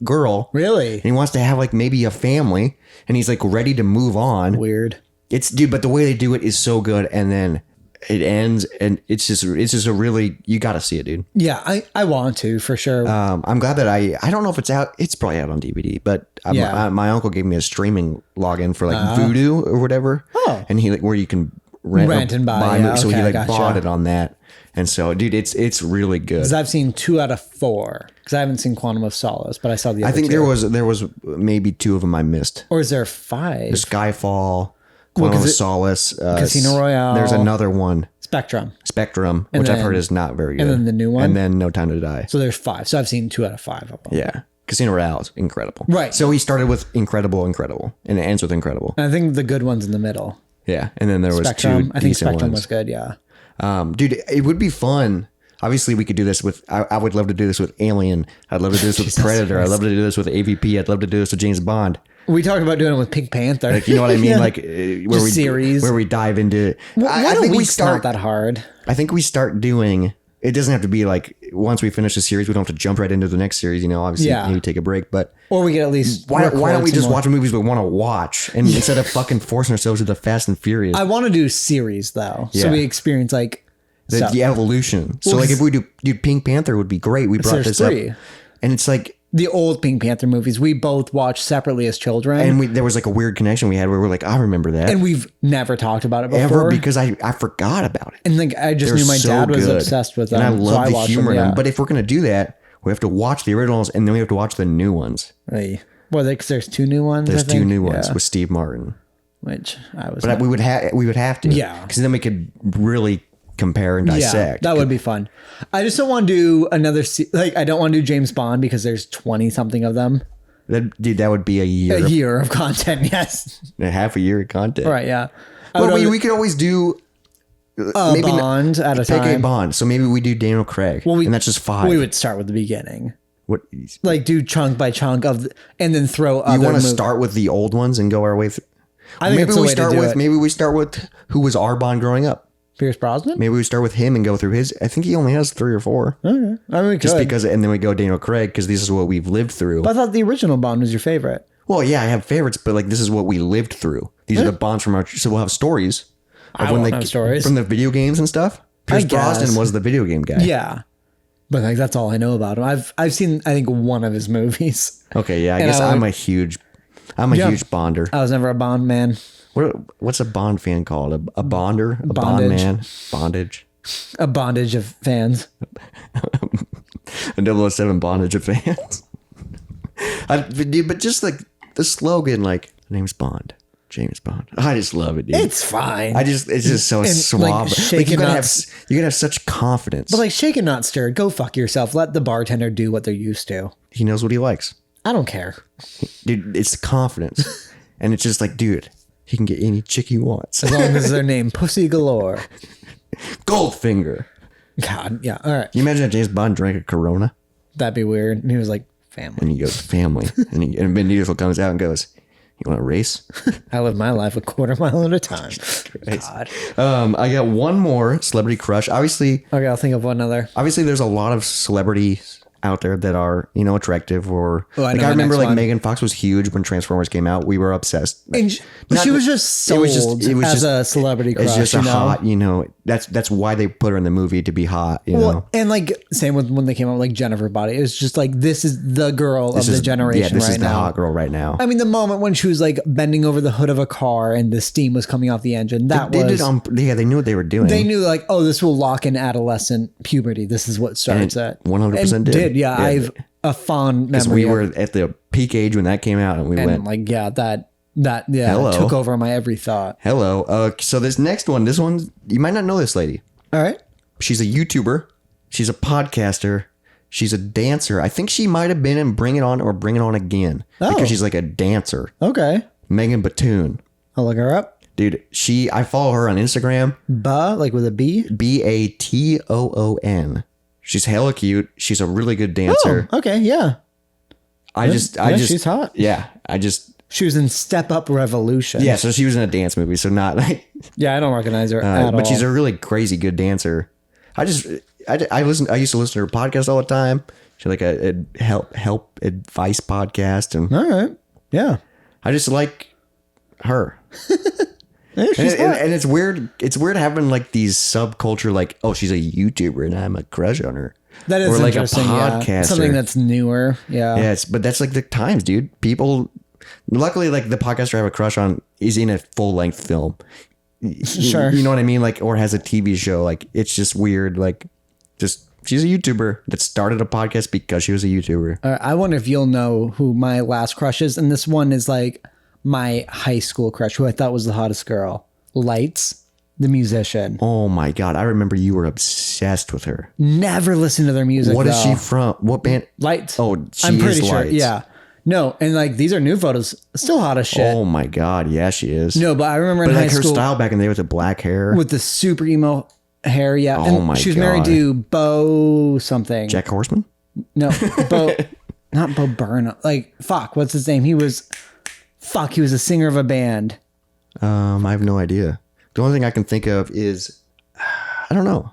girl. Really? And he wants to have like maybe a family, and he's like ready to move on. Weird. It's dude, but the way they do it is so good, and then it ends, and it's just a really you got to see it, dude. Yeah, I want to for sure. I'm glad that I don't know if it's out. It's probably out on DVD, but Yeah. my uncle gave me a streaming login for like Vudu or whatever. Oh. And he like where you can rent and buy, yeah, so he okay, like gotcha. bought it on that, and so dude, it's really good. Because I've seen 2 out of 4. Because I haven't seen Quantum of Solace, but I saw the other I think two. there was maybe 2 of them I missed. Or is there 5? Skyfall, Quantum 'cause of it- Solace, Casino Royale. There's another one. Spectrum. Spectrum, which I've then- heard is not very good. and then the new one? And then No Time to Die. So there's 5. So I've seen 2 out of 5 of them. Yeah. Casino Royale is incredible. Right. So he started with Incredible, and it ends with Incredible. And I think the good one's in the middle. Yeah. And then there was Spectrum. 2 I think decent Spectrum ones. was good, yeah. Dude, it would be fun. Obviously, we could do this with. I would love to do this with Alien. I'd love to do this with Jesus Predator. I'd Christ. love to do this with AVP. I'd love to do this with James Bond. We talked about doing it with Pink Panther. Like, you know what I mean? Yeah. Like where Just we series. where we dive into. I think think we start. not that hard. I think we start doing. It doesn't have to be like once we finish the series, we don't have to jump right into the next series. You know, obviously, Yeah. maybe take a break. But Or we could at least why don't record we some just more. watch movies we want to watch, and instead of fucking forcing ourselves to the Fast and Furious, I want to do series though. So Yeah. we experience like the stuff. evolution. So Well, like 'cause- if we do Pink Panther would be great. We brought there's this 3. up, and it's like the old Pink Panther movies we both watched separately as children. And there was like a weird connection we had where we're like, I remember that. And we've never talked about it before. Ever, because I forgot about it. And like I just knew my so dad was good. obsessed with them. And I love the watched humor in them. them. But if we're going to do that, we have to watch the originals and then we have to watch the new ones. Well, because there's 2 new ones. There's I think. 2 new ones Yeah. with Steve Martin. Which I was. But we would have to. Yeah. Because then we could really compare and dissect. that would be fun. I just don't want to do another. I don't want to do James Bond because there's 20 something of them. Dude, that would be a year. A year of content. Yes. Half a year of content. Right. Yeah. But we could always do maybe Bond at a pick a time. Bond. So maybe we do Daniel Craig. And that's just 5. We would start with the beginning. What Like do chunk by chunk and then throw other you want to movies. start with the old ones and go our way through? I think Maybe it's a we way to start do with it. maybe we start with who was our Bond growing up. Pierce Brosnan? Maybe we start with him and go through his. I think he only has 3 or 4. I mean, we Just could. because, and then we go Daniel Craig because this is what we've lived through. But I thought the original Bond was your favorite. Well, yeah, I have favorites, but like this is what we lived through. These are the Bonds from our. So we'll have stories. Of I won't have stories. from the video games and stuff. Pierce Brosnan guess. was the video game guy. Yeah. But like that's all I know about him. I've seen I think one of his movies. Okay, yeah, I And guess I I'm would- a huge Bonder. I was never a Bond man. What's a Bond fan called? A Bonder? A Bond Bondage. man? Bondage? A bondage of fans. A 007 bondage of fans. But just like the slogan, like, name's Bond. James Bond. I just love it, dude. It's fine. it's just so And, suave. like, Like, shaken you gotta nuts. have such confidence. But like shaken not stirred. Go fuck yourself. Let the bartender do what they're used to. He knows what he likes. I don't care. Dude, it's the confidence. And it's just like, dude, he can get any chick he wants. As long as their name Pussy Galore. Goldfinger. God, yeah. All right. You imagine if James Bond drank a Corona That'd be weird. And he was like, family. and he goes, family. and Vin Diesel comes out and goes, you want to race? I live my life a quarter mile at a time. Christ. God. I got one more celebrity crush. Obviously, Okay, I'll think of one other. there's a lot of celebrities out there that are, attractive or Oh, I like know I the remember next like one. Megan Fox was huge when Transformers came out. We were obsessed. And Not- she was just sold as a celebrity crush. It's just a you know? hot, that's why they put her in the movie, to be hot, you know. Well, and like same with when they came out like Jennifer Body. It was just like this is the girl of the generation Yeah, this right is the now. hot girl right now. I mean, the moment when she was like bending over the hood of a car and the steam was coming off the engine, that They was did they knew what they were doing. they knew like, oh, this will lock in adolescent puberty. This is what starts And at 100% And did. Yeah, Yeah. I've a fond because memory. we were of, at the peak age when that came out, and we and went, like that Hello. took over my every thought. hello. So this next one, you might not know this lady. All right. She's a YouTuber. She's a podcaster. She's a dancer. I think she might have been in Bring It On or Bring It On Again Oh. because she's like a dancer. Okay. Megan Batoon. I'll look her up. Dude, I follow her on Instagram. Like with a B. Batoon. She's hella cute. She's a really good dancer. Oh, okay. Yeah. She's hot. Yeah. She was in Step Up Revolution. Yeah. So she was in a dance movie. So not like, Yeah, I don't recognize her at all. but she's a really crazy good dancer. I used to listen to her podcast all the time. She's like a help advice podcast. And all right. Yeah. I just like her. Yeah, she's hot. And it's weird. It's weird having like these subculture, like, oh, she's a YouTuber and I'm a crush on her. That is or like a interesting. Yeah. podcaster. Something that's newer. Yeah. Yes, but that's like the times, dude. People, luckily, like the podcaster I have a crush on is in a full length film. Sure. You know what I mean? Like, or has a TV show. Like, it's just weird. Like, she's a YouTuber that started a podcast because she was a YouTuber. I wonder if you'll know who my last crush is. And this one is like my high school crush, who I thought was the hottest girl. Lights, the musician. Oh my God. I remember you were obsessed with her. Never listened to their music. What is though. she from? What band? Lights. Oh, I'm she pretty is sure. Lights. Yeah. No, and like these are new photos. Still hot as shit. Oh my God. Yeah, she is. No, but I remember in But high like her school style back in the day with the black hair. with the super emo hair. Yeah. Oh and my she was married God. to Bo something. Jack Horseman? No, Bo, not Bo Burnham. Like, fuck, what's his name? He was a singer of a band. I have no idea. The only thing I can think of is, I don't know,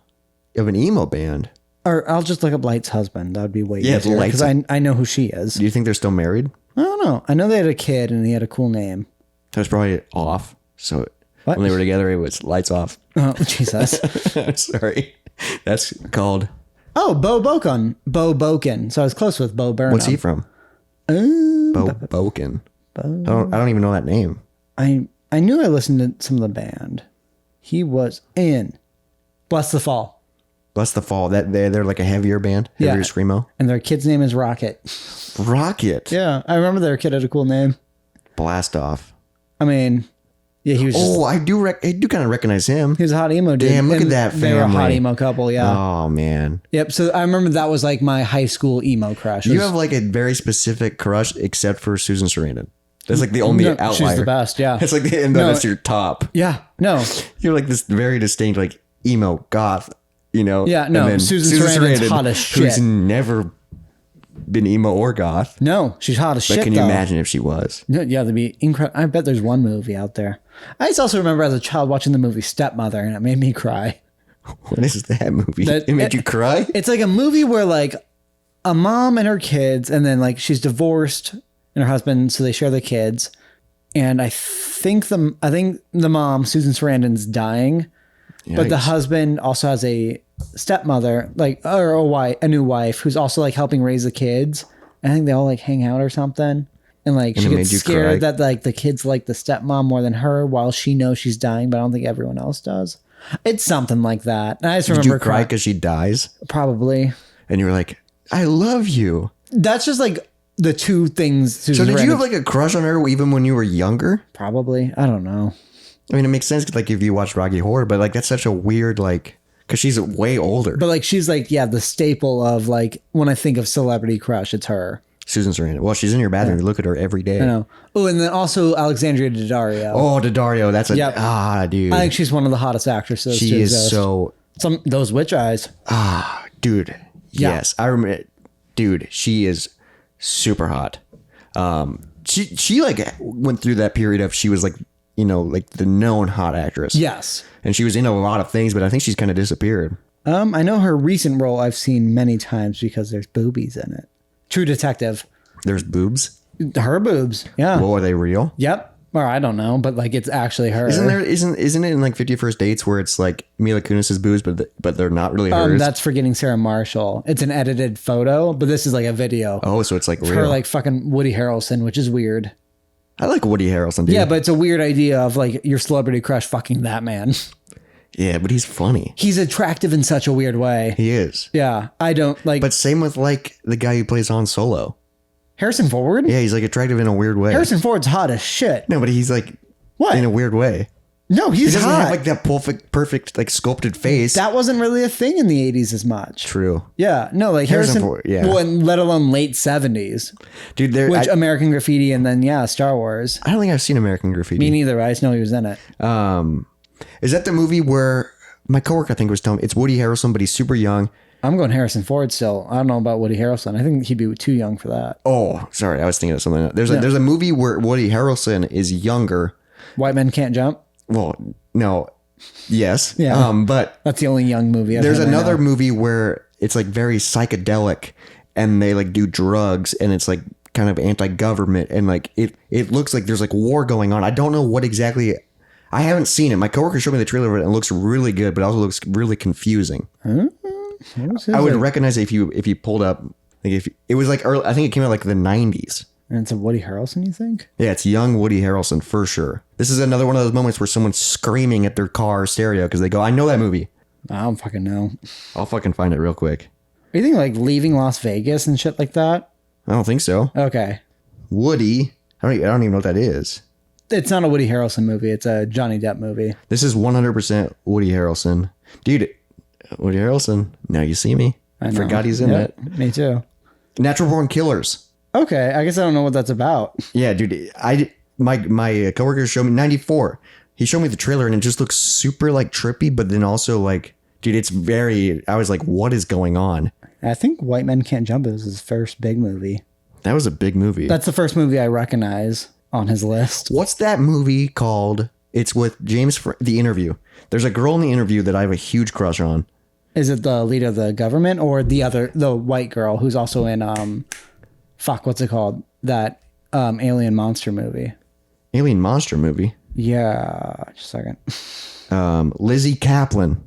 of an emo band. Or I'll just look up Light's husband. That would be way Yeah, easier. Light's- Because I know who she is. Do you think they're still married? I don't know. I know they had a kid and he had a cool name. That was probably off. So What? when they were together, it was lights off. Oh, Jesus. Sorry. That's called Oh, Bo Boken. Bo Boken. So I was close with Bo Burnham. What's he from? Bo Boken. I don't even know that name. I knew I listened to some of the band. He was in Bless the Fall. Bless the Fall. That they're like a heavier band, heavier screamo. And their kid's name is Rocket. Rocket. Yeah, I remember their kid had a cool name. Blast Off. I mean, yeah, he was. Oh, I do kind of recognize him. He was a hot emo dude. Damn, look at And that They were a hot family. emo couple, yeah. Oh man. Yep. So I remember that was like my high school emo crush. You have like a very specific crush, except for Susan Sarandon. That's like the only outlier. She's the best, yeah. It's like that's your top. Yeah, no. You're like this very distinct like emo goth, you know. Yeah, no, And then Susan Sarandon's hot as Who's shit. never been emo or goth. No, she's hot as But shit, can you though. imagine if she was? Yeah, that'd be incredible. I bet there's one movie out there. I just also remember as a child watching the movie Stepmother, and it made me cry. What is that movie? It made you cry? It's like a movie where like a mom and her kids, and then like she's divorced and her husband, so they share the kids. And I think the mom, Susan Sarandon's dying, but the Yikes. husband also has a stepmother, like or a new wife who's also like helping raise the kids. I think they all like hang out or something. And like And she it gets made you scared cry? that like the kids like the stepmom more than her while she knows she's dying, but I don't think everyone else does. It's something like that. And I just Did remember you cry because she dies? probably. And you were like, I love you. That's just like the two things. So Susan did you Sarandon- have like a crush on her even when you were younger? Probably. I don't know. I mean, it makes sense like if you watched Rocky Horror, but like that's such a weird like because she's way older. But like she's like, yeah, the staple of like when I think of celebrity crush, it's her. Susan Sarandon. Well, she's in your bathroom. You look at her every day. I know. Oh, and then also Alexandria Daddario. Oh, Daddario. That's a Yep. dude. I think she's one of the hottest actresses. she to is exist. so Those witch eyes. dude. Yes, I remember. Dude, she is super hot. She like went through that period of she was like like the known hot actress. Yes. And she was in a lot of things, but I think she's kind of disappeared. I know her recent role I've seen many times because there's boobies in it. True Detective. There's boobs. Her boobs. Yeah. Well, are they real? Yep. Or I don't know, but like it's actually her. Isn't it in like 50 First Dates where it's like Mila Kunis's boobs, but they're not really hers? That's Forgetting Sarah Marshall. It's an edited photo, but this is like a video. Oh, so it's like real. Her like fucking Woody Harrelson, which is weird. I like Woody Harrelson, dude. Yeah, but it's a weird idea of like your celebrity crush fucking that man. Yeah, but he's funny. He's attractive in such a weird way. He is. Yeah, I don't like. But same with like the guy who plays Han Solo. Harrison Ford? Yeah, he's like attractive in a weird way. Harrison Ford's hot as shit. No, but he's like What? in a weird way. No, He he's doesn't hot. have like that perfect like sculpted face. That wasn't really a thing in the 80s as much. True. Yeah, no, like Harrison Harrison Ford, yeah. Well, and let alone late 70s, Dude, there which I American Graffiti and then Star Wars. don't think I've seen American Graffiti. Me neither. I just know he was in it. Is that the movie where my coworker I think was telling me it's Woody Harrelson, but he's super young. I'm going Harrison Ford still. I don't know about Woody Harrelson. I think he'd be too young for that. Oh, sorry, I was thinking of something else. There's a movie where Woody Harrelson is younger. White Men Can't Jump. Well, no. Yes. Yeah. But That's the only young movie. there's another movie where it's like very psychedelic and they like do drugs and it's like kind of anti-government and like it looks like there's like war going on. I don't know what exactly. I haven't seen it. My coworker showed me the trailer of it and it looks really good, but it also looks really confusing. I would recognize it if you pulled up like if it was like early, I think it came out like the 90s. And it's a Woody Harrelson, you think? Yeah, it's young Woody Harrelson for sure. This is another one of those moments where someone's screaming at their car stereo because they go, I know that movie. I don't fucking know. I'll fucking find it real quick. Are you thinking like Leaving Las Vegas and shit like that? I don't think so. Okay. Woody. I don't even know what that is. It's not a Woody Harrelson movie. It's a Johnny Depp movie. This is 100% Woody Harrelson. Dude, Woody Harrelson. Now you see me. I know. forgot he's in Yep, it. Me too. Natural Born Killers. Okay. I guess I don't know what that's about. Yeah, dude. My coworker showed me 94. He showed me the trailer and it just looks super like trippy, but then also like, dude, it's very. I was like, what is going on? I think White Men Can't Jump was his first big movie. That was a big movie. That's the first movie I recognize on his list. What's that movie called? It's with The Interview. There's a girl in The Interview that I have a huge crush on. Is it the leader of the government or the white girl who's also in what's it called? That alien monster movie. Alien monster movie. Yeah, just a second. Lizzie Kaplan.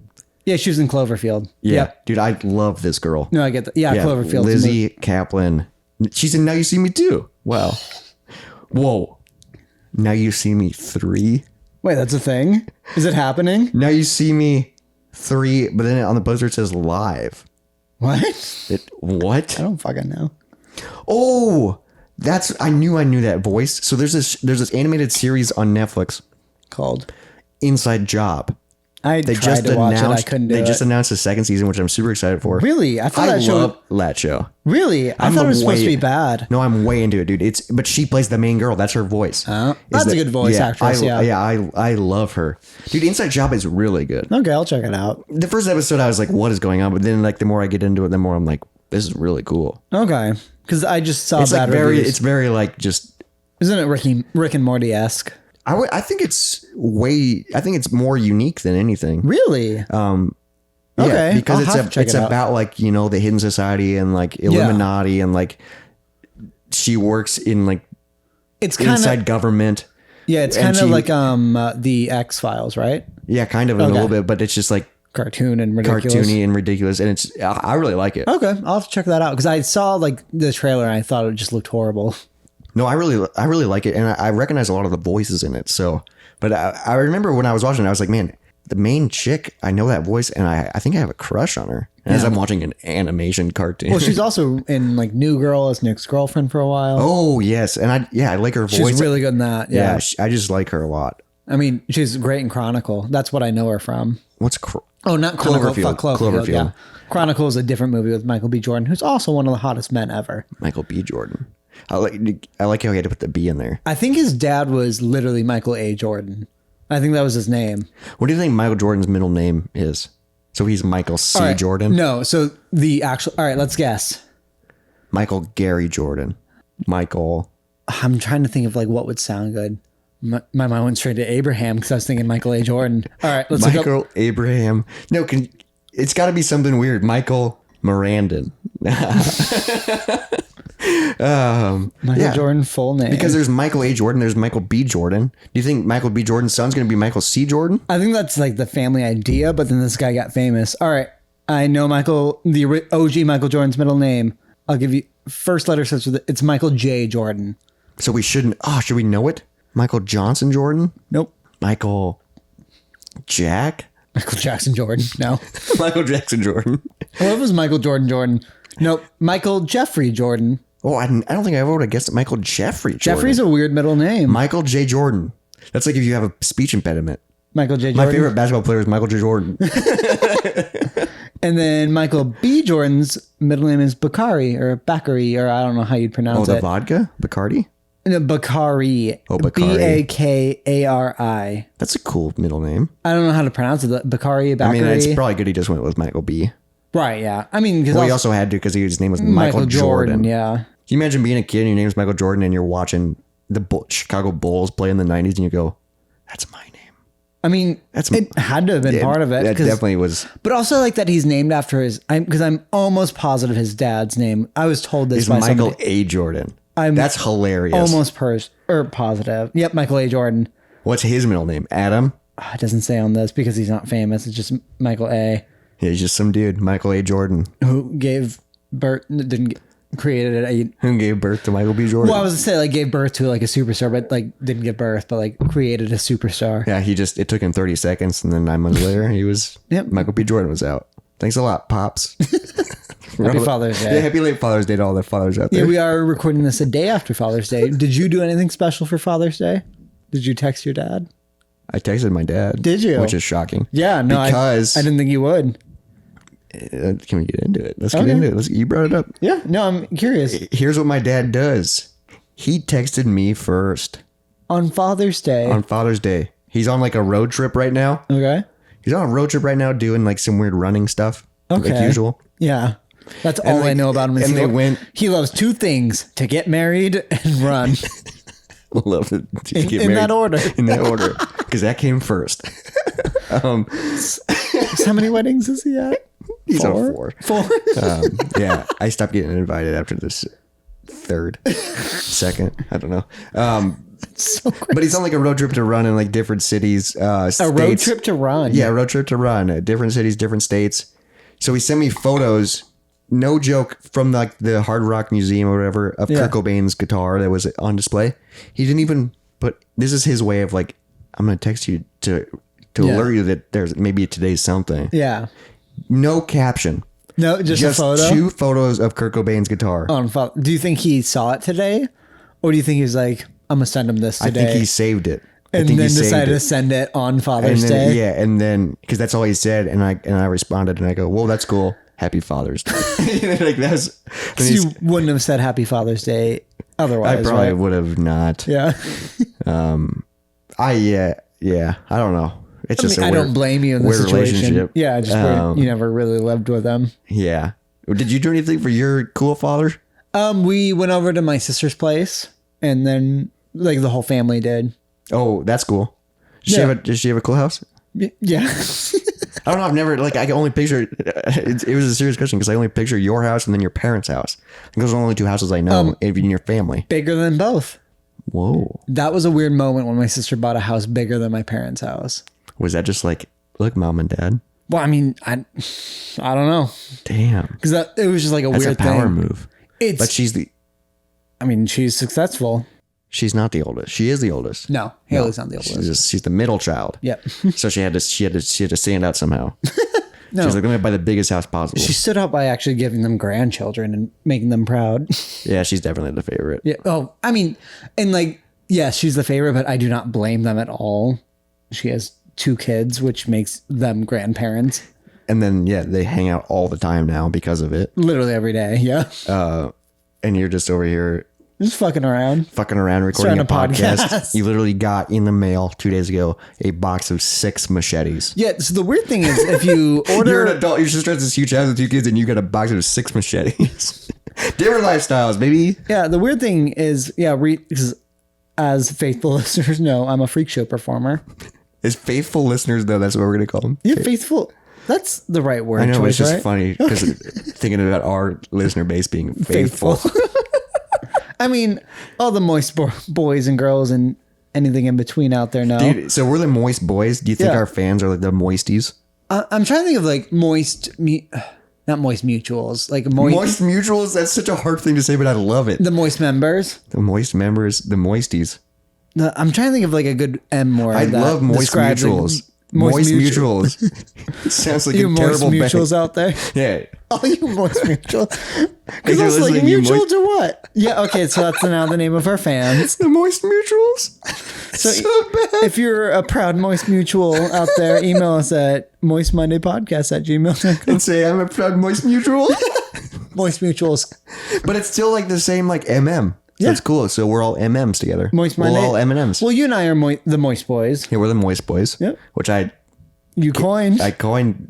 Yeah, she was in Cloverfield. Yeah, Yep. dude, I love this girl. No, I get that. Yeah, Cloverfield. Lizzie Kaplan. She's in Now You See Me Too. Wow. Whoa. Now You See Me 3. Wait, that's a thing? Is it happening? Now You See Me 3, but then on the poster it says live. What? What? I don't fucking know. Oh, I knew that voice. So there's this animated series on Netflix Called. Inside Job. I tried to watch it. I couldn't do it. They just announced the second season, which I'm super excited for. Really? I thought I that show. love that show. Really? I thought it was supposed to be bad. No, I'm way into it, dude. But she plays the main girl. That's her voice. That's a good voice actress. I love her, dude. Inside Job is really good. Okay, I'll check it out. The first episode, I was like, "What is going on?" But then, like, the more I get into it, the more I'm like, "This is really cool." Okay, because I just saw It's bad like reviews. it's very like just. Isn't it Rick and Morty esque? I think it's more unique than anything. Really? Yeah, Okay, because I'll have to check it's it out. about like, the hidden society and like Illuminati and like she works in like It's kind inside of government. yeah. It's and kind of she- like the X-Files, right? Yeah, kind of in a little bit, but it's just like Cartoon and ridiculous. cartoony and ridiculous, and I really like it. Okay, I'll have to check that out because I saw like the trailer and I thought it just looked horrible. No, I really like it, and I recognize a lot of the voices in it. So, but I remember when I was watching it, I was like, man, the main chick, I know that voice, and I think I have a crush on her. And as I'm watching an animation cartoon. Well, she's also in like New Girl as Nick's girlfriend for a while. Oh yes, and I like her voice. She's really good in that. yeah, Yeah. I just like her a lot. I mean, she's great in Chronicle. That's what I know her from. What's Oh, not Chronicle. Cloverfield. Fuck, Cloverfield. Cloverfield. Yeah. Chronicle is a different movie with Michael B. Jordan, who's also one of the hottest men ever. Michael B. Jordan? I like how he had to put the B in there. I think his dad was literally Michael A. Jordan. I think that was his name. What do you think Michael Jordan's middle name is? So he's Michael C. All right. Jordan? No, so the actual. All right, let's guess. Michael Gary Jordan. Michael. I'm trying to think of like what would sound good. My mind went straight to Abraham because I was thinking Michael A. Jordan. All right, let's look up. Michael Abraham. No, it's got to be something weird. Michael Mirandon. Michael Jordan full name. Because there's Michael A. Jordan, there's Michael B. Jordan. Do you think Michael B. Jordan's son's going to be Michael C. Jordan? I think that's like the family idea, but then this guy got famous. All right, I know the OG Michael Jordan's middle name. I'll give you first letter starts with it's Michael J. Jordan. So we shouldn't. Oh, should we know it? Michael Johnson Jordan? Nope. Michael Jack? Michael Jackson Jordan. No. Michael Jackson Jordan. Well, it was Michael Jordan. Nope. Michael Jeffrey Jordan. Oh, I don't think I ever would have guessed Michael Jeffrey Jordan. Jeffrey's a weird middle name. Michael J. Jordan. That's like if you have a speech impediment. Michael J. My Jordan. favorite basketball player is Michael J. Jordan. And then Michael B. Jordan's middle name is Bakari or I don't know how you'd Oh, pronounce the it. vodka? Bacardi? No, Bakari. Oh, Bakari. Bakari. That's a cool middle name. I don't know how to pronounce it. Bakari. I mean, it's Bakari. probably good he just went with Michael B. Right, yeah. I mean, because Well, he also had to because his name was Michael Jordan. Yeah. Can you imagine being a kid and your name's Michael Jordan and you're watching the Chicago Bulls play in the 90s and you go, that's my name. I mean, it had to have been part of it. That 'cause- definitely was. But also like that he's named after because I'm almost positive his dad's name. I was told this It's by Michael somebody. A. Jordan. That's hilarious. Almost positive. Yep, Michael A. Jordan. What's his middle name? Adam? It doesn't say on this because he's not famous. It's just Michael A. Yeah, he's just some dude, Michael A. Jordan, who gave birth, created it. who gave birth to Michael B. Jordan. Well, I was gonna say like gave birth to like a superstar, but like didn't give birth, but like created a superstar. Yeah, it took him 30 seconds, and then 9 months later, Yep. Michael B. Jordan was out. Thanks a lot, Pops. Happy Father's Day. Yeah, happy late Father's Day to all the fathers out Yeah, there. we are recording this a day after Father's Day. Did you do anything special for Father's Day? Did you text your dad? I texted my dad. Did you? Which is shocking. Yeah, no, Because I didn't think you would. can we get into it? Let's get Okay. into it. You brought it up. Yeah, no, I'm curious. Here's what my dad does. He texted me first On Father's Day. on Father's Day. He's on like a road trip right now. Okay. He's on a road trip right now doing like some weird running stuff. Okay. Like usual. Yeah. That's all I know about him. Is and they went. he loves two things: to get married and run. Love it. To get in that married. order. In that order. Because that came first. How many weddings is he at? He's on 4. 4. Yeah. I stopped getting invited after this second. I don't know. So crazy. But he's on like a road trip to run in like different cities, A states. road trip to run. Yeah, road trip to run, different cities, different states. So he sent me photos, no joke, from like the Hard Rock Museum or whatever of Kurt Cobain's guitar that was on display. He didn't even put. This is his way of like, I'm gonna text you to alert you that there's maybe today's something. Yeah. No caption. No, just a photo. 2 photos of Kurt Cobain's guitar. Do you think he saw it today, or do you think he was like, "I'm gonna send him this today"? I think he saved it. and then decided to send it on Father's Day. Yeah, and then because that's all he said, and I responded and I go, "Whoa, that's cool. Happy Father's Day." Like that's. You wouldn't have said Happy Father's Day otherwise. I probably right? would have not. Yeah. Yeah. I don't know. It's just. I don't blame you in this weird situation. relationship. Yeah, just weird. You never really lived with them. Yeah. Did you do anything for your cool father? We went over to my sister's place, and then like the whole family did. Oh, that's cool. Does she have a cool house? Yeah. I don't know. I've never I can only picture. It was a serious question because I only picture your house and then your parents' house. Those are the only 2 houses I know in your family. Bigger than both. Whoa. That was a weird moment when my sister bought a house bigger than my parents' house. Was that just like, look, mom and dad? Well, I mean, I don't know. Damn. Because it was just like That's weird a power thing. move. But she's successful. She's not the oldest. She is the oldest. No, Haley's not the oldest. She's the middle child. Yep. So she had to stand out somehow. No. She was like, let me buy the biggest house possible. She stood out by actually giving them grandchildren and making them proud. Yeah, she's definitely the favorite. Yeah. Oh, I mean, and like, yes, she's the favorite, but I do not blame them at all. She has 2 kids, which makes them grandparents. And then, yeah, they hang out all the time now because of it. Literally every day. Yeah. And you're just over here Just fucking around. recording a Starting a podcast. podcast. You literally got in the mail 2 days ago a box of 6 machetes. Yeah. So the weird thing is, if you order, You're an adult. Your sister has this huge house with 2 kids, and you got a box of 6 machetes. Different lifestyles, baby. yeah, the weird thing is, yeah, because as faithful listeners know, I'm a freak show performer. As faithful listeners, though, that's what we're gonna call them. You're faithful. That's the right word. I know, choice, it's just right? funny because thinking about our listener base being faithful. I mean, all the moist boys and girls and anything in between out there know. Dude, so we're the moist boys. Do you think Yeah. our fans are like the moisties? I'm trying to think of like not moist mutuals, like Moist mutuals? That's such a hard thing to say, but I love it. the moist members. The moist members, the moisties. I'm trying to think of like a good M word. I that love moist describes, like, mutuals. Moist mutuals. It sounds like You a moist terrible mutuals band. out there. Yeah. Oh, you moist mutual. Because you're I was like, listening, you mutual moist- to what? Yeah, okay, so that's now the name of our fans. The moist mutuals? So, So bad. if you're a proud moist mutual out there, email us at moistmondaypodcast@gmail.com. And say, I'm a proud moist mutual. Moist mutuals. But it's still like the same like MM. So Yeah. it's cool. So we're all MMs together. Moist we're Monday. all M&Ms. Well, you and I are the moist boys. Yeah, we're the moist boys. Yep. Which I Coined.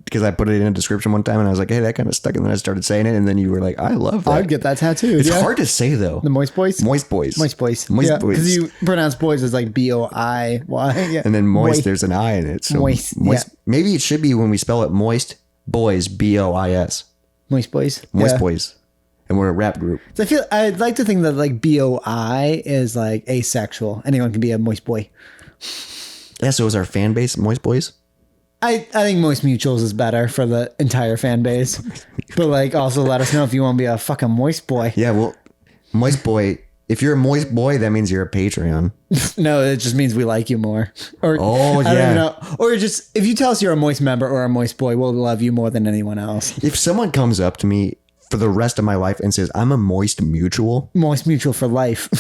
because I put it in a description one time and I was like, hey, that kind of stuck. And then I started saying it. And then you were like, I love that. I'd get that tattooed. It's yeah. hard to say though. The moist boys? Moist boys. Moist boys. Moist boys. Because you pronounce boys as like BOIY. Yeah. And then moist, there's an I in it. So Moist, moist. yeah. Maybe it should be when we spell it moist boys, BOIS. Moist boys. Moist Yeah. boys. And we're a rap group. So I'd like to think that like BOI is like asexual. Anyone can be a moist boy. Yeah, so is our fan base moist boys? I think Moist Mutuals is better for the entire fan base. But like also let us know if you want to be a fucking moist boy. Yeah, well, moist boy. If you're a moist boy, that means you're a Patreon. No, it just means we like you more. Or Oh, I don't yeah. even know. Or just if you tell us you're a moist member or a moist boy, we'll love you more than anyone else. If someone comes up to me for the rest of my life and says, I'm a moist mutual, Moist Mutual for life.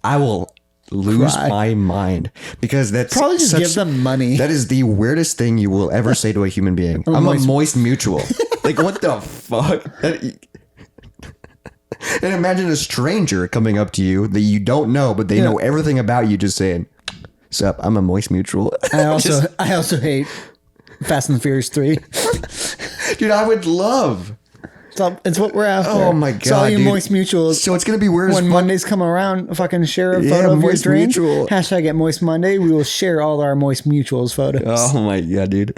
I will lose Cry. my mind because that's Probably just give them money. That is the weirdest thing you will ever say to a human being. I'm a moist mutual. Like, what the fuck? And imagine a stranger coming up to you that you don't know, but they know everything about you, just saying, "Sup, I'm a moist mutual." I also hate Fast and the Furious 3. Dude, I would love It's what we're after. Oh my So all God, you dude. moist mutuals. So it's gonna be weird as when fuck. Mondays come around, fucking share a Yeah, photo of your Moist dreams. Mutual. Hashtag at Moist Monday. We will share all our Moist Mutuals photos. Oh my God, dude.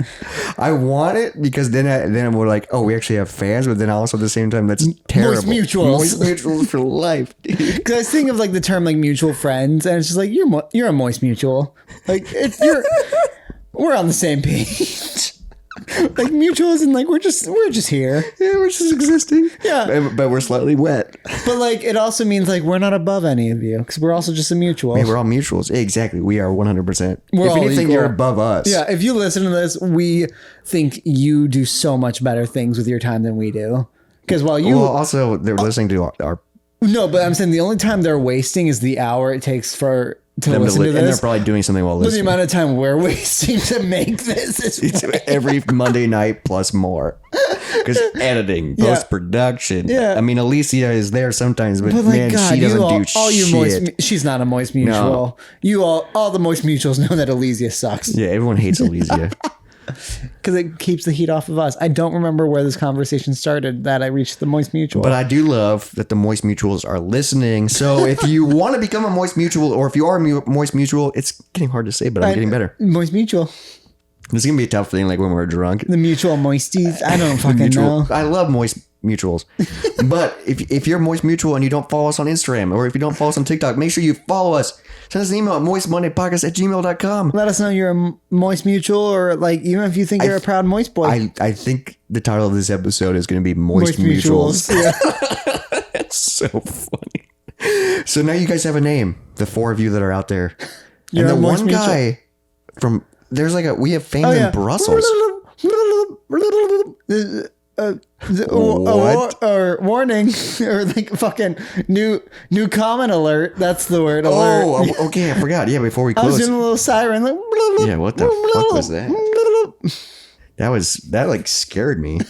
I want it because then we're like, oh, we actually have fans, but then also at the same time, that's terrible. Mutuals. Moist mutuals for life, dude. Because I was thinking of like the term like mutual friends, and it's just like you're a moist mutual. Like we're on the same page. Like mutuals, and like we're just here. Yeah, we're just existing. Yeah. But we're slightly wet. But like it also means like we're not above any of you because we're also just a mutual. Hey, we're all mutuals. Exactly. We are 100%. We're If all anything, equal. you're above us. Yeah, if you listen to this, we think you do so much better things with your time than we do. Because while you Well, also, they're listening to our no, but I'm saying the only time they're wasting is the hour it takes to them listen to and they're this. probably doing something while But the listening. amount of time we're wasting to make this is Every Monday night plus more. Because editing, Yeah. post-production. Yeah. I mean, Alicia is there sometimes, but, But like man, God, she doesn't you do all you shit. moist. She's not a moist mutual. You all the moist mutuals know that Elysia sucks Yeah, everyone hates Alicia. because it keeps the heat off of us. I don't remember where this conversation started that I reached the moist mutual. But I do love that the Moist Mutuals are listening. So if you want to become a Moist Mutual, or if you are a Moist Mutual, it's getting hard to say, but I'm getting better. Moist mutual, This is going to be a tough thing, like when we're drunk. the mutual moisties. I don't fucking know. I love Moist Mutuals. But if you're Moist Mutual and you don't follow us on Instagram, or if you don't follow us on TikTok, make sure you follow us. Send us an email at moistmondaypodcast@gmail.com. Let us know you're a moist mutual, or like even if you think you're a proud moist boy. I think the title of this episode is going to be Moist, Mutuals. Yeah. That's so funny. So now you guys have a name, the four of you that are out there. You're and a the Moist one Mutual. guy from, we have fans in Brussels. What? Or warning, or like fucking new comment alert. That's the word. Alert. Oh, okay, I forgot. Yeah, before we I was close. doing a little siren. Like, Yeah, what the fuck was that? That like scared me.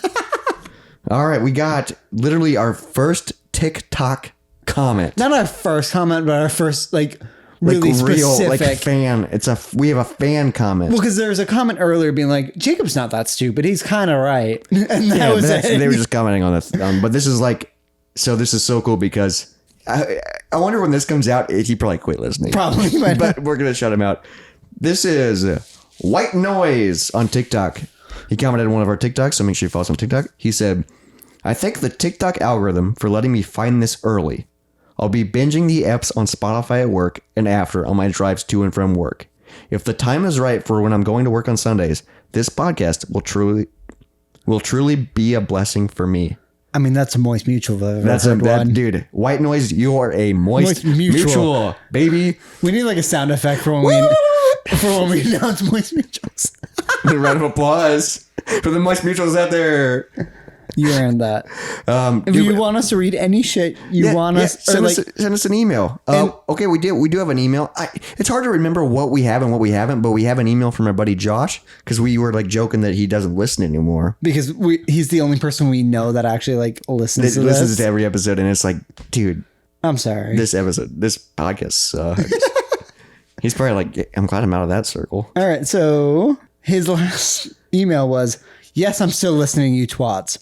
All right, we got literally our first TikTok comment. Not our first comment, but our first like really specific. like fan. We have a fan comment. Well, because there was a comment earlier being like, Jacob's not that stupid. He's kind of right. And that Yeah, was but it. they were just commenting on this. But this is like, so this is so cool because I wonder when this comes out, he probably quit listening. Probably, but- but we're gonna shut him out. This is White Noise on TikTok. He commented on one of our TikToks, so make sure you follow us on TikTok. He said, "I thank the TikTok algorithm for letting me find this early. I'll be binging the eps on Spotify at work and after on my drives to and from work. If the time is right for when I'm going to work on Sundays, this podcast will truly be a blessing for me." I mean, that's a moist mutual. Though. That's one. dude. White Noise, you are a moist, Moist mutual. mutual, baby. We need like a sound effect for when we announce moist mutuals. Round of applause for the moist mutuals out there. You earned that. If Dude, you want us to read any shit you want us, or send us an email. Okay, we do have an email. It's hard to remember what we have and what we haven't, but we have an email from our buddy Josh because we were like joking that he doesn't listen anymore. because he's the only person we know that actually like listens to Listens this. to every episode, and it's like, dude, I'm sorry. this podcast sucks. He's probably like, I'm glad I'm out of that circle. All right, so his last email was, "Yes, I'm still listening, you twats.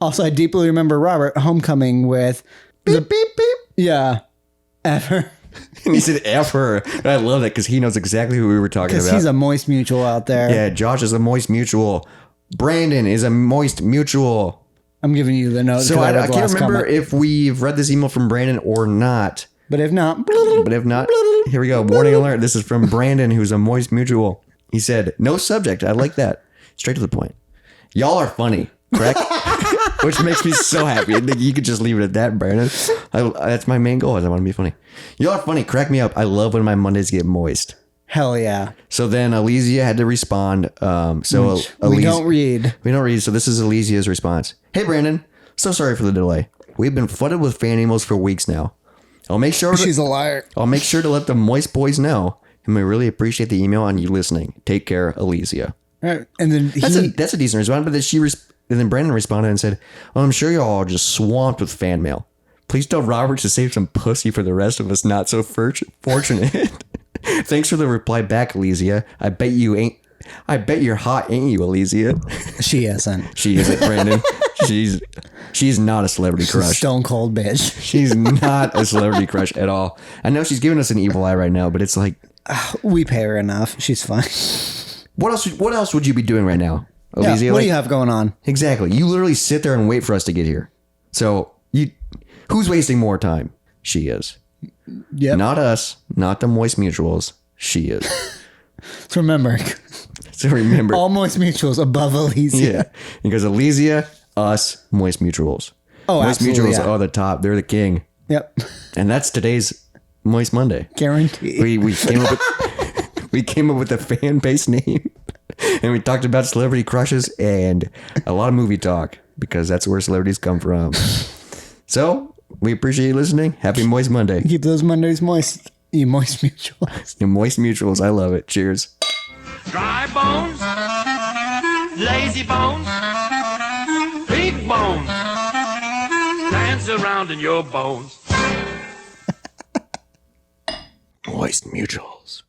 Also, I deeply remember Robert homecoming with Beep, beep, beep. yeah, ever." And he said ever. And I love that because he knows exactly who we were talking Because about. he's a moist mutual out there. Yeah, Josh is a moist mutual. Brandon is a moist mutual. I'm giving you the note. So I can't remember if we've read this email from Brandon or not. But if not, But if not, here we go. Warning alert. This is from Brandon, who's a moist mutual. He said, "No subject. I like that. Straight to the point. Y'all are funny, correct?" Which makes me so happy. I think you could just leave it at that, Brandon. That's my main goal is I want to be funny. Y'all are funny. Crack me up. I love when my Mondays get moist. hell yeah. So then Elysia had to respond. We Elysia- don't read. We don't read. So this is Elysia's response. "Hey, Brandon. So sorry for the delay. We've been flooded with fan emails for weeks now. I'll make sure She's a liar. to let the moist boys know, and we really appreciate the email and you listening. Take care, Elysia." All right. And then That's a decent response. But then and then Brandon responded and said, "Well, I'm sure y'all are just swamped with fan mail. Please tell Robert to save some pussy for the rest of us not so fortunate." Thanks for the reply back, Elysia. I bet you're hot, ain't you, Elysia? she isn't. She isn't, Brandon. She's not a celebrity crush. Stone cold bitch. She's not a celebrity crush at all. I know she's giving us an evil eye right now, but it's like, We pay her enough. She's fine. what else would you be doing right now, Yeah, Elysia? what do you have going on? Exactly. You literally sit there and wait for us to get here. So who's wasting more time? She is. Yep. Not us. Not the Moist Mutuals. She is. So remember, So remember. all Moist Mutuals above Elysia. Yeah. Because Elysia, us, Moist Mutuals. Oh, Moist absolutely, Mutuals yeah. are the top. They're the king. Yep. And that's today's Moist Monday. Guarantee. We came up with we came up with a fan base name, and we talked about celebrity crushes and a lot of movie talk because that's where celebrities come from. So we appreciate you listening. Happy Moist Monday. Keep those Mondays moist. You moist mutuals. The Moist Mutuals, I love it. Cheers. Dry bones, lazy bones, big bones, dance around in your bones. Moist Mutuals.